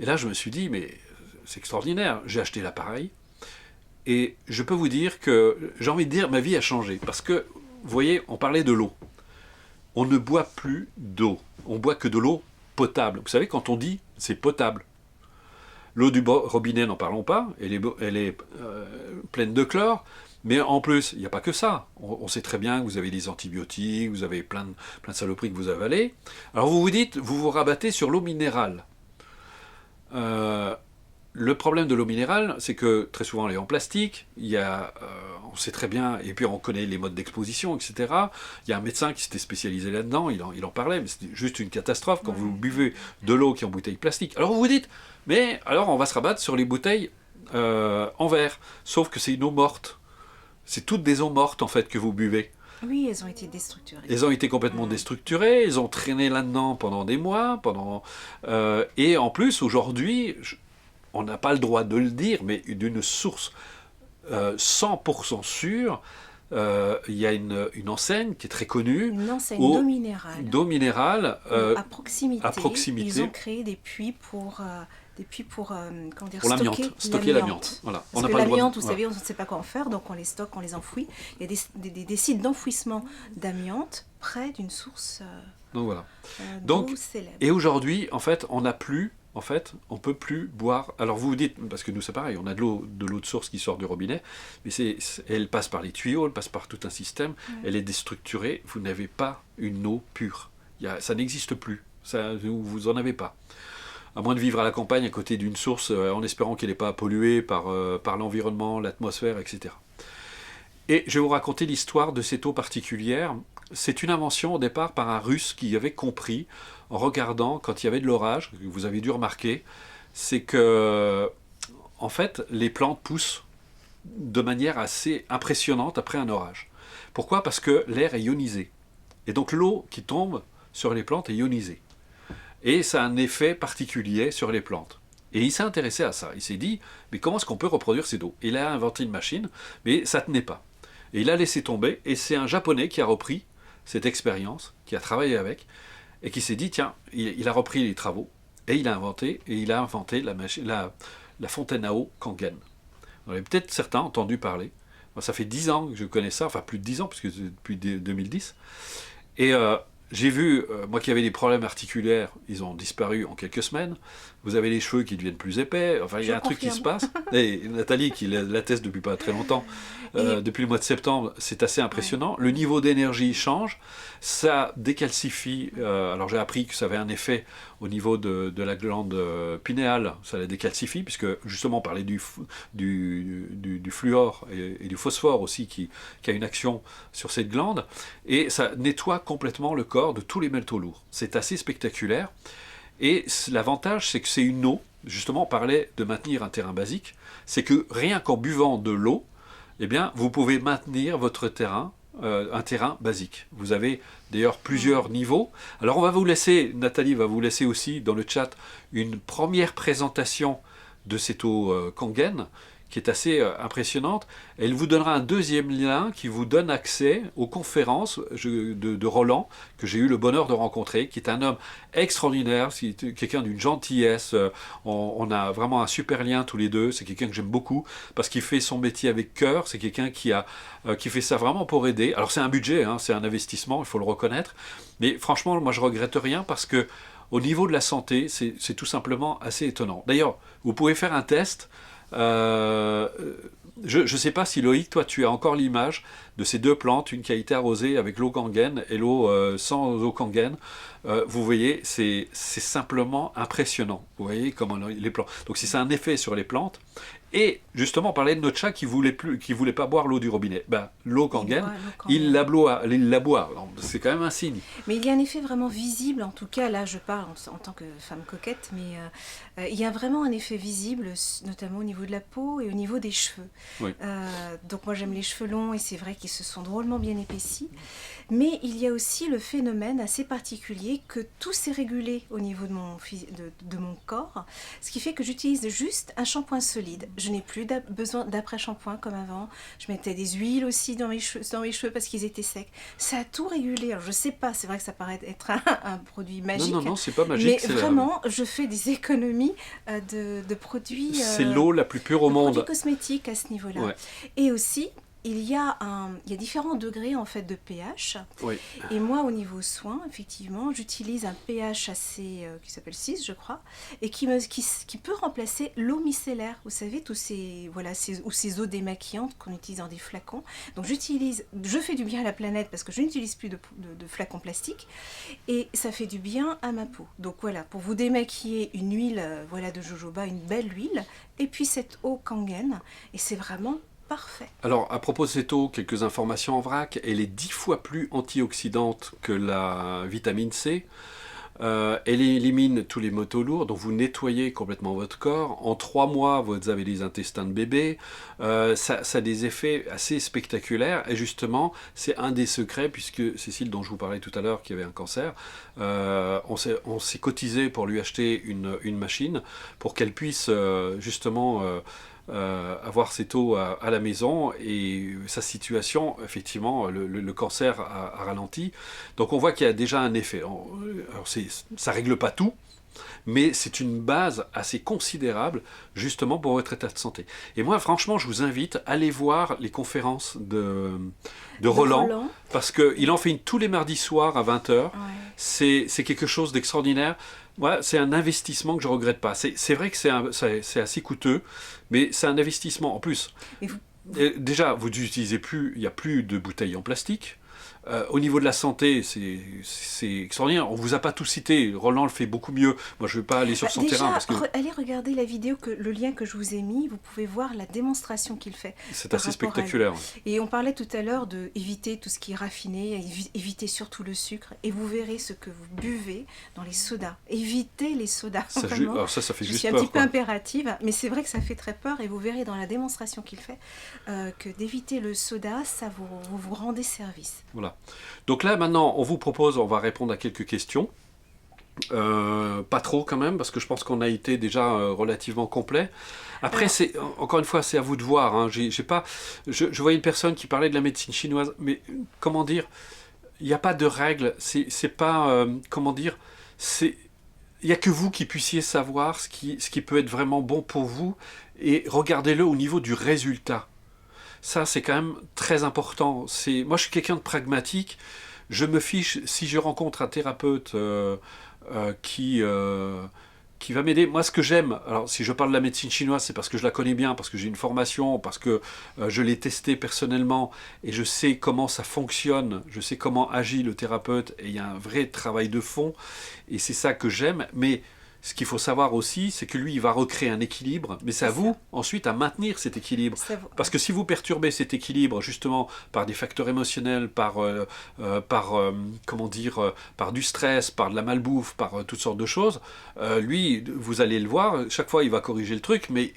et là je me suis dit, mais c'est extraordinaire, j'ai acheté l'appareil, et je peux vous dire que, j'ai envie de dire, ma vie a changé, parce que, vous voyez, on parlait de l'eau, on ne boit plus d'eau, on boit que de l'eau potable. Vous savez, quand on dit c'est potable, l'eau du robinet, n'en parlons pas, elle est pleine de chlore, Mais en plus, il n'y a pas que ça. On sait très bien que vous avez des antibiotiques, vous avez plein de saloperies que vous avalez. Alors vous vous dites, vous vous rabattez sur l'eau minérale. Le problème de l'eau minérale, c'est que très souvent elle est en plastique, on sait très bien, et puis on connaît les modes d'exposition, etc. Il y a un médecin qui s'était spécialisé là-dedans, il en parlait, mais c'est juste une catastrophe quand vous buvez de l'eau qui est en bouteille plastique. Alors vous vous dites, mais alors on va se rabattre sur les bouteilles en verre, sauf que c'est une eau morte. C'est toutes des eaux mortes en fait que vous buvez. Oui, elles ont été déstructurées. Elles ont été complètement déstructurées, elles ont traîné là-dedans pendant des mois, et en plus aujourd'hui, on n'a pas le droit de le dire, mais d'une source 100% sûre, il y a une enseigne qui est très connue. Une enseigne d'eau minérale. D'eau minérale. À proximité. Ils ont créé des puits pour stocker l'amiante. Voilà. Parce que l'amiante, vous savez, on ne sait pas quoi en faire, donc on les stocke, on les enfouit. Il y a des sites d'enfouissement d'amiante près d'une source donc voilà. d'eau célèbre. Et aujourd'hui, en fait, on peut plus boire. Alors vous vous dites, parce que nous c'est pareil, on a de l'eau de source qui sort du robinet, mais elle passe par les tuyaux, elle passe par tout un système, elle est déstructurée, vous n'avez pas une eau pure. Ça n'existe plus, vous en avez pas. À moins de vivre à la campagne à côté d'une source en espérant qu'elle n'est pas polluée par l'environnement, l'atmosphère, etc. Et je vais vous raconter l'histoire de cette eau particulière. C'est une invention au départ par un Russe qui avait compris, en regardant quand il y avait de l'orage, que vous avez dû remarquer, c'est que en fait les plantes poussent de manière assez impressionnante après un orage. Pourquoi ? Parce que l'air est ionisé. Et donc l'eau qui tombe sur les plantes est ionisée. Et ça a un effet particulier sur les plantes. Et il s'est intéressé à ça. Il s'est dit, mais comment est-ce qu'on peut reproduire cette eau ? Il a inventé une machine, mais ça ne tenait pas. Et il a laissé tomber, et c'est un Japonais qui a repris cette expérience, qui a travaillé avec, et qui s'est dit, tiens, il a repris les travaux, et il a inventé la fontaine à eau Kangen. Vous en avez peut-être certains entendu parler. Moi, ça fait 10 ans que je connais ça, enfin plus de 10 ans, puisque c'est depuis 2010. Et j'ai vu, moi qui avais des problèmes articulaires, ils ont disparu en quelques semaines. Vous avez les cheveux qui deviennent plus épais. Enfin, il y a un truc qui se passe. Et Nathalie, qui l'atteste depuis pas très longtemps, depuis le mois de septembre, c'est assez impressionnant. Le niveau d'énergie change. Ça décalcifie. Alors, j'ai appris que ça avait un effet au niveau de la glande pinéale. Ça la décalcifie, puisque justement, on parlait du fluor et du phosphore aussi, qui a une action sur cette glande. Et ça nettoie complètement le corps de tous les métaux lourds. C'est assez spectaculaire. Et l'avantage, c'est que c'est une eau, justement on parlait de maintenir un terrain basique, c'est que rien qu'en buvant de l'eau, eh bien, vous pouvez maintenir votre terrain, un terrain basique. Vous avez d'ailleurs plusieurs niveaux. Alors on va vous laisser, Nathalie va vous laisser aussi dans le chat une première présentation de cette eau Kangen, qui est assez impressionnante. Elle vous donnera un deuxième lien qui vous donne accès aux conférences de Roland, que j'ai eu le bonheur de rencontrer, qui est un homme extraordinaire, quelqu'un d'une gentillesse. On a vraiment un super lien tous les deux. C'est quelqu'un que j'aime beaucoup, parce qu'il fait son métier avec cœur. C'est quelqu'un qui fait ça vraiment pour aider. Alors c'est un budget, c'est un investissement, il faut le reconnaître. Mais franchement, moi je regrette rien, parce que au niveau de la santé, c'est tout simplement assez étonnant. D'ailleurs, vous pouvez faire un test. Je ne sais pas si Loïc, toi tu as encore l'image de ces deux plantes, une qui a été arrosée avec l'eau Kangen et l'eau sans eau Kangen. Vous voyez, c'est simplement impressionnant. Vous voyez comment les plantes. Donc si c'est un effet sur les plantes. Et justement, on parlait de notre chat qui voulait pas boire l'eau du robinet. Ben, l'eau Kangen, il la boit. C'est quand même un signe. Mais il y a un effet vraiment visible, en tout cas, là je parle en tant que femme coquette, mais il y a vraiment un effet visible, notamment au niveau de la peau et au niveau des cheveux. Oui. Donc moi j'aime les cheveux longs et c'est vrai qu'ils se sont drôlement bien épaissis. Mais il y a aussi le phénomène assez particulier que tout s'est régulé au niveau de mon corps, ce qui fait que j'utilise juste un shampoing solide. Je n'ai plus besoin d'après-shampoing comme avant. Je mettais des huiles aussi dans mes cheveux parce qu'ils étaient secs. Ça a tout régulé. Alors je sais pas, c'est vrai que ça paraît être un produit magique. Non, c'est pas magique. Mais vraiment, je fais des économies de produits. C'est l'eau la plus pure au monde. Produits cosmétiques à ce niveau-là. Ouais. Et aussi, il y a différents degrés en fait de pH. Oui. Et moi, au niveau soins, effectivement, j'utilise un pH assez qui s'appelle 6, je crois, et qui peut remplacer l'eau micellaire. Vous savez, tous ces eaux démaquillantes qu'on utilise dans des flacons. Donc je fais du bien à la planète parce que je n'utilise plus de flacons plastiques, et ça fait du bien à ma peau. Donc voilà, pour vous démaquiller, une huile de jojoba, une belle huile, et puis cette eau Kangen, et c'est vraiment parfait. Alors, à propos de cette eau, quelques informations en vrac. Elle est 10 fois plus antioxydante que la vitamine C. Elle élimine tous les métaux lourds, donc vous nettoyez complètement votre corps. En 3 mois, vous avez les intestins de bébé. Ça a des effets assez spectaculaires. Et justement, c'est un des secrets, puisque Cécile, dont je vous parlais tout à l'heure, qui avait un cancer, on s'est cotisé pour lui acheter une machine pour qu'elle puisse justement... avoir cette eau à la maison, et sa situation, effectivement, le cancer a ralenti. Donc on voit qu'il y a déjà un effet. Alors ça ne règle pas tout, mais c'est une base assez considérable justement pour votre état de santé. Et moi, franchement, je vous invite à aller voir les conférences de Roland, parce qu'il en fait une tous les mardis soirs à 20h. Ouais. C'est quelque chose d'extraordinaire. Ouais, c'est un investissement que je ne regrette pas. C'est vrai que c'est assez coûteux, mais c'est un investissement. En plus, déjà, vous n'utilisez plus, il n'y a plus de bouteilles en plastique. Au niveau de la santé, c'est extraordinaire. On ne vous a pas tout cité. Roland le fait beaucoup mieux. Moi, je ne vais pas aller sur son terrain. Parce que... allez regarder la vidéo, le lien que je vous ai mis. Vous pouvez voir la démonstration qu'il fait. C'est assez spectaculaire. Et on parlait tout à l'heure d'éviter tout ce qui est raffiné, éviter surtout le sucre. Et vous verrez ce que vous buvez dans les sodas. Évitez les sodas. Alors ça fait juste peur. Je suis un petit peu impérative, mais c'est vrai que ça fait très peur. Et vous verrez dans la démonstration qu'il fait que d'éviter le soda, ça vous rendez service. Voilà. Donc là, maintenant, on vous propose, on va répondre à quelques questions. Pas trop quand même, parce que je pense qu'on a été déjà relativement complet. Après, encore une fois, c'est à vous de voir. Hein. Je voyais une personne qui parlait de la médecine chinoise, mais comment dire, il n'y a pas de règles. C'est pas, comment dire, il n'y a que vous qui puissiez savoir ce qui peut être vraiment bon pour vous, et regardez-le au niveau du résultat. Ça, c'est quand même très important. Moi, je suis quelqu'un de pragmatique. Je me fiche, si je rencontre un thérapeute qui va m'aider. Moi, ce que j'aime, alors si je parle de la médecine chinoise, c'est parce que je la connais bien, parce que j'ai une formation, parce que je l'ai testée personnellement, et je sais comment ça fonctionne, je sais comment agit le thérapeute, et il y a un vrai travail de fond, et c'est ça que j'aime. Mais ce qu'il faut savoir aussi, c'est que lui, il va recréer un équilibre, mais c'est à vous ensuite à maintenir cet équilibre. Parce que si vous perturbez cet équilibre justement par des facteurs émotionnels, par du stress, par de la malbouffe, par toutes sortes de choses, lui, vous allez le voir, chaque fois il va corriger le truc, mais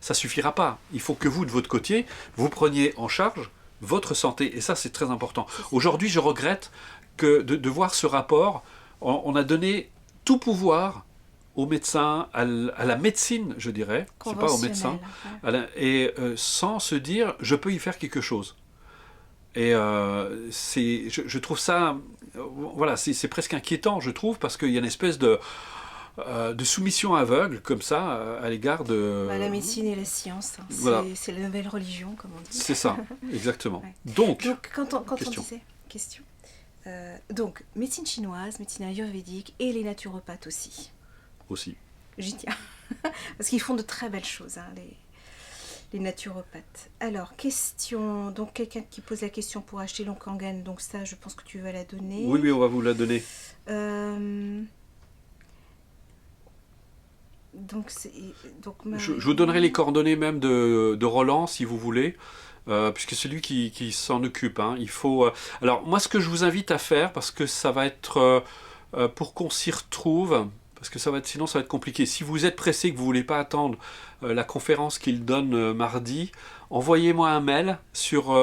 ça suffira pas. Il faut que vous, de votre côté, vous preniez en charge votre santé, et ça c'est très important. Aujourd'hui, je regrette de voir ce rapport. On a donné tout pouvoir aux médecins, à la médecine, je dirais, c'est pas aux médecins, sans se dire je peux y faire quelque chose. Et je trouve ça, voilà, c'est presque inquiétant, je trouve, parce qu'il y a une espèce de soumission aveugle comme ça à l'égard de... La médecine et la science, hein. Voilà. C'est la nouvelle religion, comme on dit. C'est ça, exactement. Ouais. Donc quand on disait... Question. Donc, médecine chinoise, médecine ayurvédique et les naturopathes aussi. J'y tiens. Parce qu'ils font de très belles choses, hein, les naturopathes. Alors, question. Donc, quelqu'un qui pose la question pour acheter l'Onkangen. Donc, ça, je pense que tu vas la donner. Oui, on va vous la donner. Je vous donnerai les coordonnées même de Roland, si vous voulez. Puisque c'est lui qui s'en occupe. Hein. Il faut. Alors moi, ce que je vous invite à faire, parce que ça va être pour qu'on s'y retrouve, parce que sinon ça va être compliqué. Si vous êtes pressé, que vous voulez pas attendre la conférence qu'il donne mardi, envoyez-moi un mail sur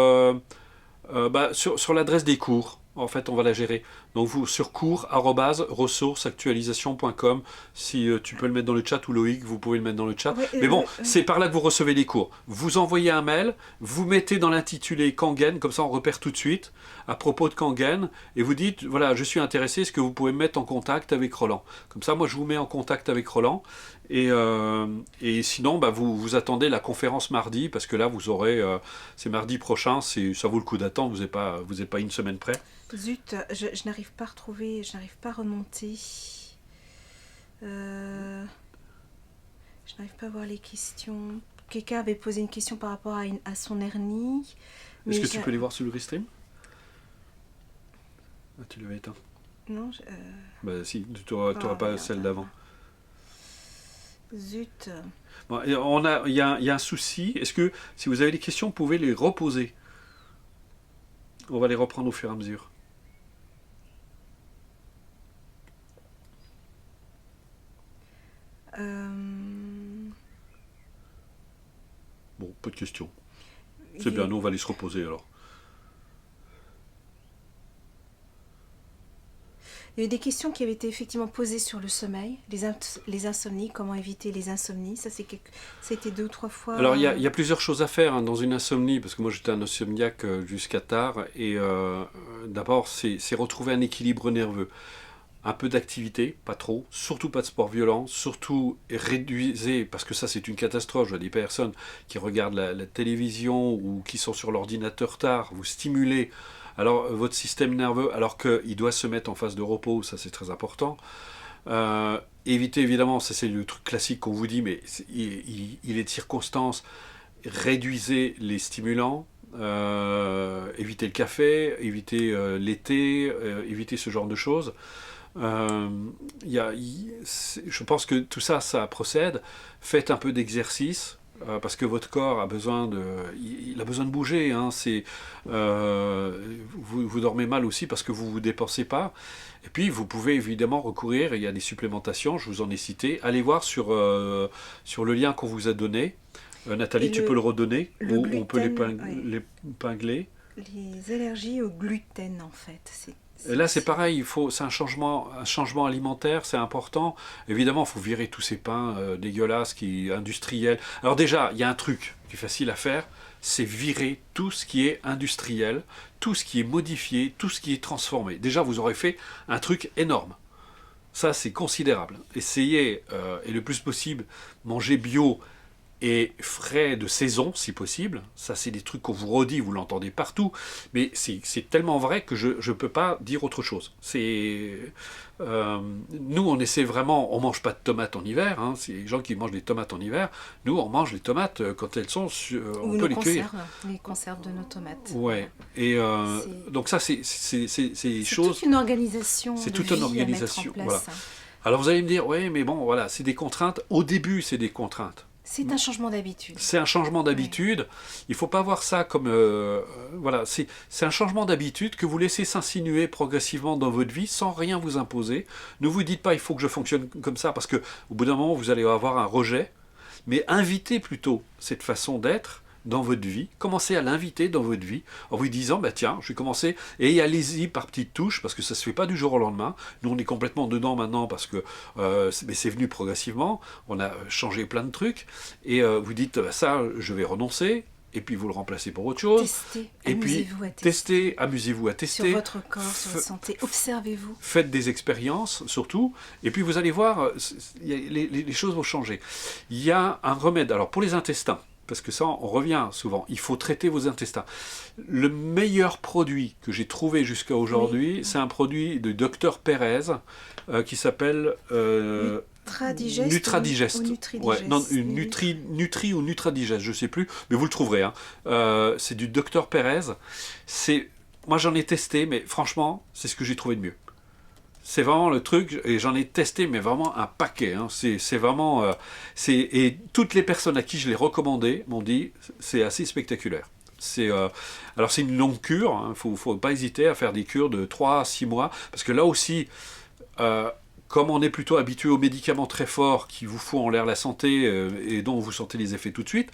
l'adresse des cours. En fait, on va la gérer. Donc, vous, sur cours@ressourcesactualisation.com, si tu peux le mettre dans le chat, ou Loïc, vous pouvez le mettre dans le chat. Ouais, mais bon, c'est par là que vous recevez les cours. Vous envoyez un mail, vous mettez dans l'intitulé Kangen, comme ça on repère tout de suite, à propos de Kangen, et vous dites, voilà, je suis intéressé, est-ce que vous pouvez me mettre en contact avec Roland? Comme ça, moi, je vous mets en contact avec Roland, Et sinon, vous attendez la conférence mardi, parce que là, vous aurez, c'est mardi prochain, ça vaut le coup d'attendre, vous n'êtes pas une semaine près. Zut, je n'arrive pas à retrouver, je n'arrive pas à remonter. Je n'arrive pas à voir les questions. Quelqu'un avait posé une question par rapport à son hernie. Est-ce que tu peux les voir sur le restream? Ah, tu l'avais éteint. Non, si, tu n'auras pas celle d'avant. Zut. Bon, il y a un souci. Est-ce que, si vous avez des questions, vous pouvez les reposer? On va les reprendre au fur et à mesure. Bon, peu de questions. C'est bien, nous on va aller se reposer alors. Il y a eu des questions qui avaient été effectivement posées sur le sommeil, les insomnies, comment éviter les insomnies. Ça a été 2 ou 3 fois. Alors il y a plusieurs choses à faire dans une insomnie, parce que moi j'étais un insomniaque jusqu'à tard, et d'abord c'est retrouver un équilibre nerveux. Un peu d'activité, pas trop, surtout pas de sport violent, surtout réduisez, parce que ça c'est une catastrophe, je vois des personnes qui regardent la télévision ou qui sont sur l'ordinateur tard, vous stimulez alors votre système nerveux alors qu'il doit se mettre en phase de repos, ça c'est très important. Évitez évidemment, ça c'est le truc classique qu'on vous dit, mais il est de circonstance, réduisez les stimulants, évitez le café, évitez l'été, évitez ce genre de choses. Je pense que tout ça procède. Faites un peu d'exercice parce que votre corps a besoin il a besoin de bouger. Hein. Vous dormez mal aussi parce que vous ne vous dépensez pas. Et puis vous pouvez évidemment recourir, il y a des supplémentations, je vous en ai cité. Allez voir sur le lien qu'on vous a donné. Nathalie, tu peux le redonner ou gluten, on peut l'épingler. Les allergies au gluten en fait, là, c'est pareil, c'est un changement alimentaire, c'est important. Évidemment, il faut virer tous ces pains dégueulasses, industriels. Alors déjà, il y a un truc qui est facile à faire, c'est virer tout ce qui est industriel, tout ce qui est modifié, tout ce qui est transformé. Déjà, vous aurez fait un truc énorme. Ça, c'est considérable. Essayez, et le plus possible, manger bio et frais de saison, si possible. Ça, c'est des trucs qu'on vous redit, vous l'entendez partout, mais c'est tellement vrai que je ne peux pas dire autre chose. Nous, on essaie vraiment, on ne mange pas de tomates en hiver, hein, c'est les gens qui mangent des tomates en hiver, nous, on mange les tomates quand elles sont, on peut les cueillir. Les conserves de nos tomates. Ouais, et donc ça, c'est des choses... C'est toute une organisation. C'est toute une organisation, voilà. Alors vous allez me dire, oui, mais bon, voilà, c'est des contraintes. Au début, c'est des contraintes. C'est un changement d'habitude. C'est un changement d'habitude. Ouais. Il ne faut pas voir ça comme... voilà, c'est un changement d'habitude que vous laissez s'insinuer progressivement dans votre vie sans rien vous imposer. Ne vous dites pas il faut que je fonctionne comme ça parce qu'au bout d'un moment, vous allez avoir un rejet. Mais invitez plutôt cette façon d'être dans votre vie. Commencez à l'inviter dans votre vie en vous disant, tiens, je vais commencer, et allez-y par petites touches, parce que ça ne se fait pas du jour au lendemain. Nous, on est complètement dedans maintenant, parce que c'est venu progressivement, on a changé plein de trucs, et vous dites, ça, je vais renoncer, et puis vous le remplacez pour autre chose. Testez, amusez-vous à tester. Sur votre corps, sur votre santé, observez-vous. Faites des expériences, surtout, et puis vous allez voir, les choses vont changer. Il y a un remède, alors pour les intestins, parce que ça, on revient souvent, il faut traiter vos intestins. Le meilleur produit que j'ai trouvé jusqu'à aujourd'hui, c'est un produit de Dr Pérez qui s'appelle Nutradigest. Ouais, non, Nutri ou Nutradigest, je ne sais plus, mais vous le trouverez. Hein. C'est du Dr Pérez. Moi, j'en ai testé, mais franchement, c'est ce que j'ai trouvé de mieux. C'est vraiment le truc, et j'en ai testé, mais vraiment un paquet. Hein. C'est vraiment... et toutes les personnes à qui je l'ai recommandé m'ont dit, c'est assez spectaculaire. Alors c'est une longue cure, il ne faut pas hésiter à faire des cures de 3 à 6 mois, parce que là aussi, comme on est plutôt habitué aux médicaments très forts qui vous foutent en l'air la santé et dont vous sentez les effets tout de suite,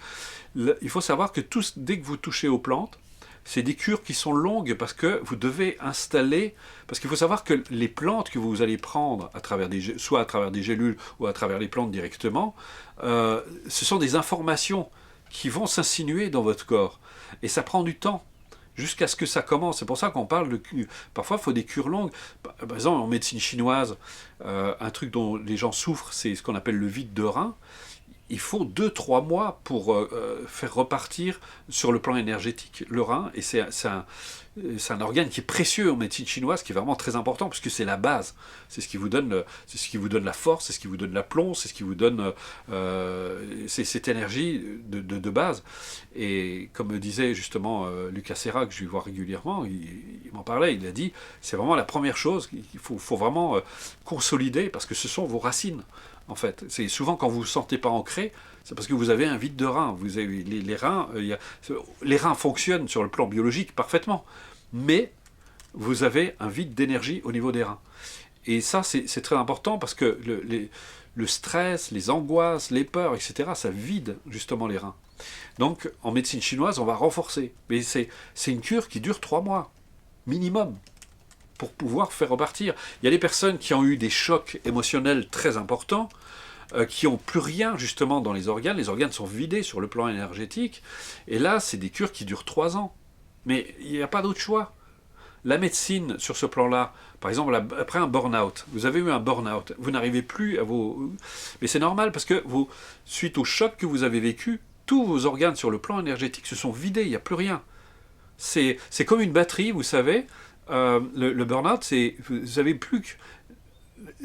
il faut savoir que dès que vous touchez aux plantes, c'est des cures qui sont longues parce que vous devez installer... Parce qu'il faut savoir que les plantes que vous allez prendre, soit à travers des gélules ou à travers les plantes directement, ce sont des informations qui vont s'insinuer dans votre corps. Et ça prend du temps. jusqu'à ce que ça commence. C'est pour ça qu'on parle de... Parfois, il faut des cures longues. Par exemple, en médecine chinoise, un truc dont les gens souffrent, c'est ce qu'on appelle le vide de rein. Il faut 2-3 mois pour faire repartir sur le plan énergétique le rein. Et c'est un organe qui est précieux en médecine chinoise, qui est vraiment très important, parce que c'est la base. C'est ce qui vous donne la force, c'est ce qui vous donne l'aplomb, c'est ce qui vous donne c'est cette énergie de base. Et comme disait justement Lucas Serra, que je lui vois régulièrement, il m'en parlait, il a dit, c'est vraiment la première chose qu'il faut vraiment consolider, parce que ce sont vos racines. En fait, c'est souvent quand vous ne vous sentez pas ancré, c'est parce que vous avez un vide de rein. Vous avez les reins, les reins fonctionnent sur le plan biologique parfaitement, mais vous avez un vide d'énergie au niveau des reins. Et ça, c'est très important parce que le stress, les angoisses, les peurs, etc., ça vide justement les reins. Donc, en médecine chinoise, on va renforcer. Mais c'est une cure qui dure 3 mois, minimum, pour pouvoir faire repartir. Il y a des personnes qui ont eu des chocs émotionnels très importants, qui n'ont plus rien justement dans les organes sont vidés sur le plan énergétique, et là c'est des cures qui durent 3 ans. Mais il n'y a pas d'autre choix. La médecine sur ce plan-là, par exemple après un burn-out, vous avez eu un burn-out, vous n'arrivez plus à vos... Mais c'est normal parce que suite au choc que vous avez vécu, tous vos organes sur le plan énergétique se sont vidés, il n'y a plus rien. C'est comme une batterie, vous savez. Le burn-out, vous n'avez plus que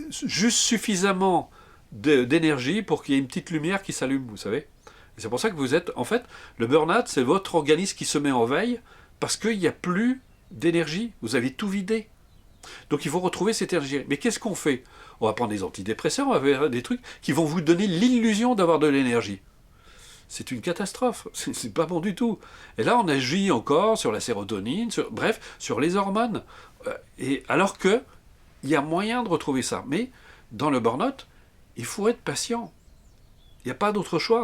juste suffisamment d'énergie pour qu'il y ait une petite lumière qui s'allume, vous savez. Et c'est pour ça que vous êtes... En fait, le burn-out, c'est votre organisme qui se met en veille parce qu'il n'y a plus d'énergie. Vous avez tout vidé. Donc il faut retrouver cette énergie. Mais qu'est-ce qu'on fait? On va prendre des antidépresseurs, on va faire des trucs qui vont vous donner l'illusion d'avoir de l'énergie. C'est une catastrophe, c'est pas bon du tout. Et là, on agit encore sur la sérotonine, sur les hormones. Et alors que il y a moyen de retrouver ça. Mais dans le burn-out, il faut être patient. Il n'y a pas d'autre choix.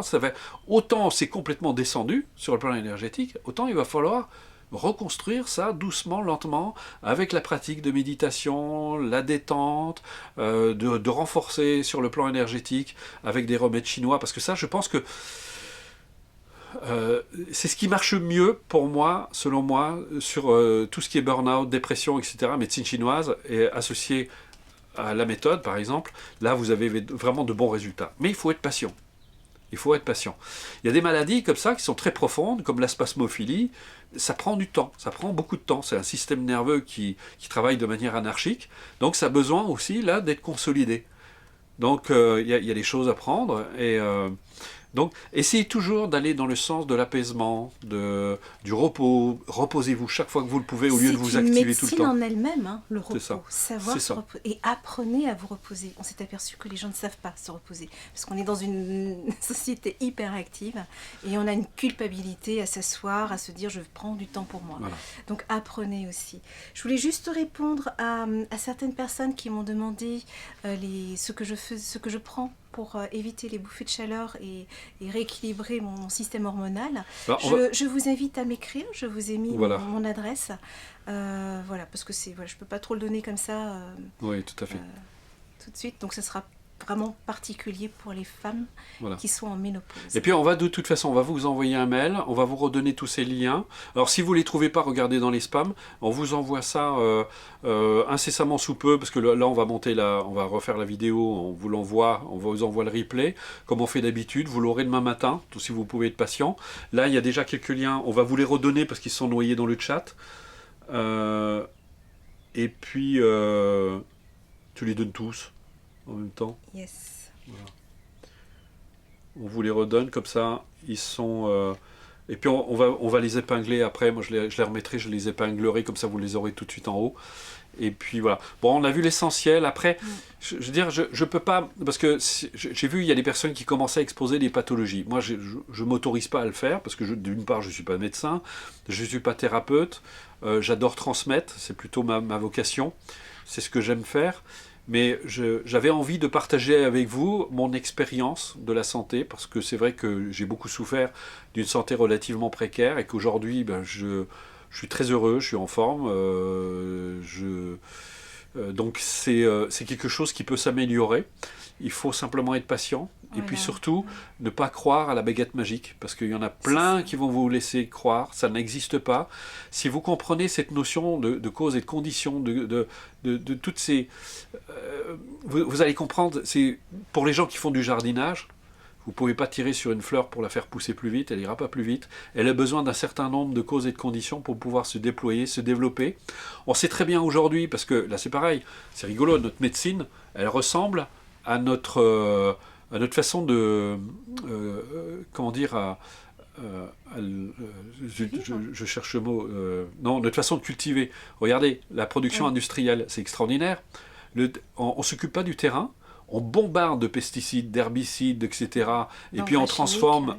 Autant c'est complètement descendu sur le plan énergétique, autant il va falloir reconstruire ça doucement, lentement, avec la pratique de méditation, la détente, de renforcer sur le plan énergétique avec des remèdes chinois. Parce que ça, je pense que c'est ce qui marche mieux pour moi, selon moi, sur tout ce qui est burn-out, dépression, etc. Médecine chinoise est associée à la méthode, par exemple. Là, vous avez vraiment de bons résultats. Mais il faut être patient. Il faut être patient. Il y a des maladies comme ça qui sont très profondes, comme la spasmophilie. Ça prend du temps, ça prend beaucoup de temps. C'est un système nerveux qui travaille de manière anarchique. Donc ça a besoin aussi là d'être consolidé. Donc il y a des choses à prendre. Donc, essayez toujours d'aller dans le sens de l'apaisement, du repos. Reposez-vous chaque fois que vous le pouvez au lieu de vous activer tout le temps. C'est une médecine en elle-même, hein, le repos. Savoir se reposer. Et apprenez à vous reposer. On s'est aperçu que les gens ne savent pas se reposer. Parce qu'on est dans une société hyper active et on a une culpabilité à s'asseoir, à se dire je prends du temps pour moi. Voilà. Donc apprenez aussi. Je voulais juste répondre à certaines personnes qui m'ont demandé ce que je prends pour éviter les bouffées de chaleur et rééquilibrer mon système hormonal. Alors, je vous invite à m'écrire, je vous ai mis mon adresse. Voilà, parce que je ne peux pas trop le donner comme ça oui, tout à fait. Tout de suite, donc ce sera vraiment particulier pour les femmes qui sont en ménopause. Et puis de toute façon, on va vous envoyer un mail, on va vous redonner tous ces liens. Alors si vous ne les trouvez pas, regardez dans les spams, on vous envoie ça incessamment sous peu, parce que là on va on va refaire la vidéo, on vous envoie le replay, comme on fait d'habitude, vous l'aurez demain matin, tout si vous pouvez être patient. Là il y a déjà quelques liens, on va vous les redonner parce qu'ils sont noyés dans le chat. Et puis tu les donnes tous en même temps. Yes. Voilà. On vous les redonne comme ça, ils sont... Et puis on va les épingler après, moi je les remettrai, je les épinglerai, comme ça vous les aurez tout de suite en haut. Et puis voilà. Bon, on a vu l'essentiel, après, je veux dire, je peux pas... Parce que j'ai vu, il y a des personnes qui commençaient à exposer des pathologies. Moi, je m'autorise pas à le faire, parce que d'une part, je suis pas médecin, je suis pas thérapeute, j'adore transmettre, c'est plutôt ma vocation, c'est ce que j'aime faire. Mais j'avais envie de partager avec vous mon expérience de la santé, parce que c'est vrai que j'ai beaucoup souffert d'une santé relativement précaire et qu'aujourd'hui, je suis très heureux, je suis en forme. Donc c'est quelque chose qui peut s'améliorer. Il faut simplement être patient, Et puis surtout, ne pas croire à la baguette magique, parce qu'il y en a plein qui vont vous laisser croire, ça n'existe pas. Si vous comprenez cette notion de cause et de condition, de toutes ces... vous allez comprendre, c'est pour les gens qui font du jardinage, vous ne pouvez pas tirer sur une fleur pour la faire pousser plus vite, elle n'ira pas plus vite. Elle a besoin d'un certain nombre de causes et de conditions pour pouvoir se déployer, se développer. On sait très bien aujourd'hui, parce que là c'est pareil, c'est rigolo, notre médecine, elle ressemble à notre façon de... comment dire je cherche le mot... non, notre façon de cultiver. Regardez, la production industrielle, c'est extraordinaire. On ne s'occupe pas du terrain, on bombarde de pesticides, d'herbicides, etc. Et puis on transforme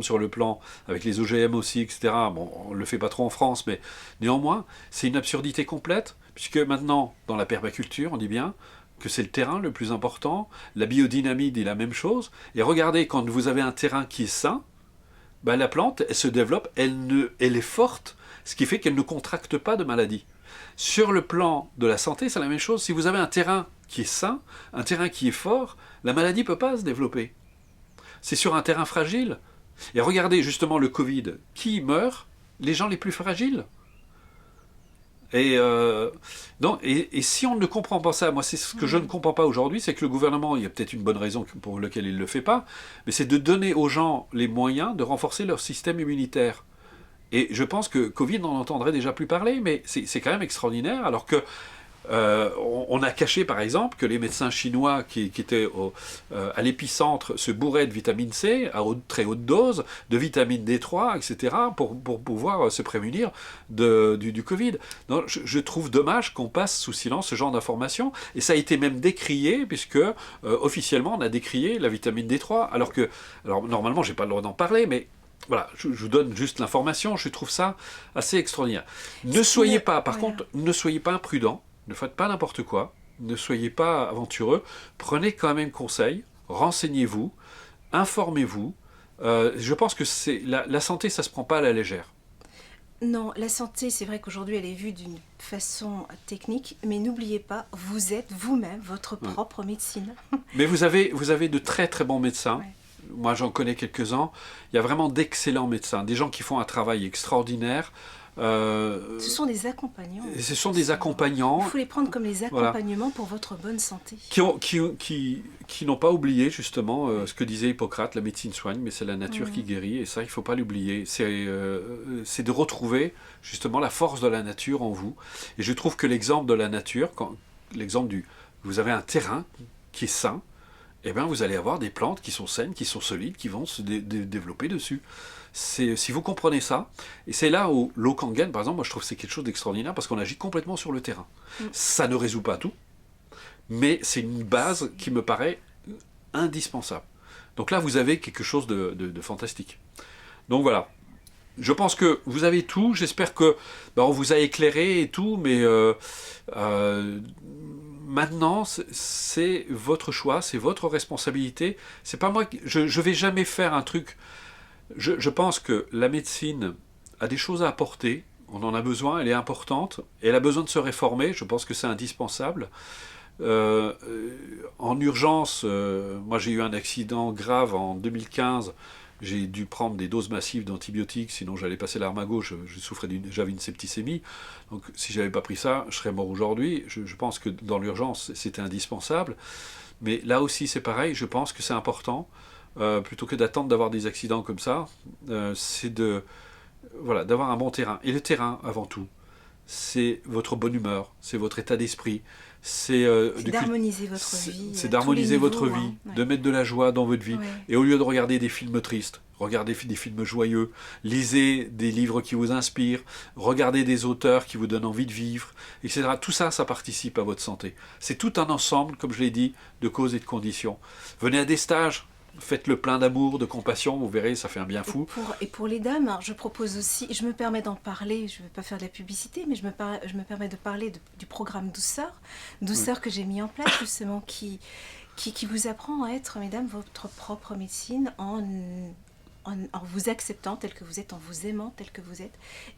sur le plan, avec les OGM aussi, etc. Bon, on ne le fait pas trop en France, mais néanmoins, c'est une absurdité complète, puisque maintenant, dans la permaculture, on dit bien que c'est le terrain le plus important, la biodynamie dit la même chose, et regardez, quand vous avez un terrain qui est sain, ben la plante, elle se développe, elle est forte, ce qui fait qu'elle ne contracte pas de maladie. Sur le plan de la santé, c'est la même chose. Si vous avez un terrain qui est sain, un terrain qui est fort, la maladie ne peut pas se développer. C'est sur un terrain fragile. Et regardez justement le Covid. Qui meurt? Les gens les plus fragiles. Et si on ne comprend pas ça, moi c'est ce que je ne comprends pas aujourd'hui, c'est que le gouvernement, il y a peut-être une bonne raison pour laquelle il ne le fait pas, mais c'est de donner aux gens les moyens de renforcer leur système immunitaire. Et je pense que Covid, on n'entendrait déjà plus parler, mais c'est quand même extraordinaire, alors que on a caché par exemple que les médecins chinois qui étaient à l'épicentre se bourraient de vitamine C à très haute dose, de vitamine D3, etc. pour pouvoir se prémunir du Covid. Donc, je trouve dommage qu'on passe sous silence ce genre d'informations, et ça a été même décrié, puisque officiellement on a décrié la vitamine D3, alors normalement j'ai pas le droit d'en parler, mais voilà, je vous donne juste l'information, je trouve ça assez extraordinaire. Ne soyez pas imprudents, ne faites pas n'importe quoi, ne soyez pas aventureux, prenez quand même conseil, renseignez-vous, informez-vous. Je pense que la santé, ça ne se prend pas à la légère. Non, la santé, c'est vrai qu'aujourd'hui, elle est vue d'une façon technique, mais n'oubliez pas, vous êtes vous-même votre propre médecine. Mais vous avez de très très bons médecins. Ouais. Moi, j'en connais quelques-uns. Il y a vraiment d'excellents médecins, des gens qui font un travail extraordinaire. Ce sont des accompagnants. Ce sont des accompagnants. Il faut les prendre comme les accompagnements pour votre bonne santé. Qui n'ont pas oublié justement ce que disait Hippocrate, la médecine soigne, mais c'est la nature qui guérit, et ça, il ne faut pas l'oublier. C'est de retrouver justement la force de la nature en vous. Et je trouve que l'exemple de la nature, vous avez un terrain qui est sain, eh bien, vous allez avoir des plantes qui sont saines, qui sont solides, qui vont se développer dessus. Si vous comprenez ça, et c'est là où l'eau Kangen, par exemple, moi je trouve que c'est quelque chose d'extraordinaire, parce qu'on agit complètement sur le terrain. Ça ne résout pas tout, mais c'est une base qui me paraît indispensable. Donc là, vous avez quelque chose de fantastique. Donc voilà. Je pense que vous avez tout, j'espère que on vous a éclairé et tout, mais maintenant, c'est votre choix, c'est votre responsabilité. C'est pas moi, je vais jamais faire un truc. Je pense que la médecine a des choses à apporter. On en a besoin, elle est importante. Elle a besoin de se réformer. Je pense que c'est indispensable. En urgence, moi j'ai eu un accident grave en 2015. J'ai dû prendre des doses massives d'antibiotiques, sinon j'allais passer l'arme à gauche, j'avais une septicémie. Donc si je n'avais pas pris ça, je serais mort aujourd'hui. Je pense que dans l'urgence, c'était indispensable. Mais là aussi, c'est pareil, je pense que c'est important, plutôt que d'attendre d'avoir des accidents comme ça, c'est d'avoir un bon terrain. Et le terrain, avant tout, c'est votre bonne humeur, c'est votre état d'esprit. C'est d'harmoniser votre vie. C'est d'harmoniser votre vie, de mettre de la joie dans votre vie. Ouais. Et au lieu de regarder des films tristes, regardez des films joyeux, lisez des livres qui vous inspirent, regardez des auteurs qui vous donnent envie de vivre, etc. Tout ça, ça participe à votre santé. C'est tout un ensemble, comme je l'ai dit, de causes et de conditions. Venez à des stages, faites le plein d'amour, de compassion, vous verrez, ça fait un bien fou. Et pour les dames, je propose aussi, je me permets d'en parler, je ne vais pas faire de la publicité, mais je me permets de parler du programme Douceur que j'ai mis en place justement, qui vous apprend à être, mesdames, votre propre médecine en vous acceptant tel que vous êtes, en vous aimant tel que vous êtes,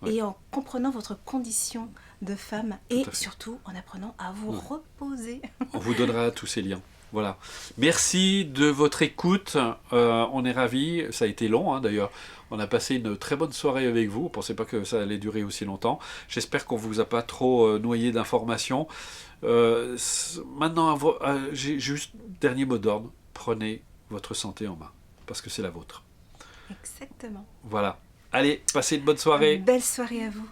et en comprenant votre condition de femme, et surtout en apprenant à vous reposer. On vous donnera tous ces liens. Voilà. Merci de votre écoute. On est ravis. Ça a été long, hein, d'ailleurs. On a passé une très bonne soirée avec vous. On ne pensait pas que ça allait durer aussi longtemps. J'espère qu'on ne vous a pas trop noyé d'informations. Maintenant, j'ai juste dernier mot d'ordre. Prenez votre santé en main, parce que c'est la vôtre. Exactement. Voilà. Allez, passez une bonne soirée. Belle soirée à vous.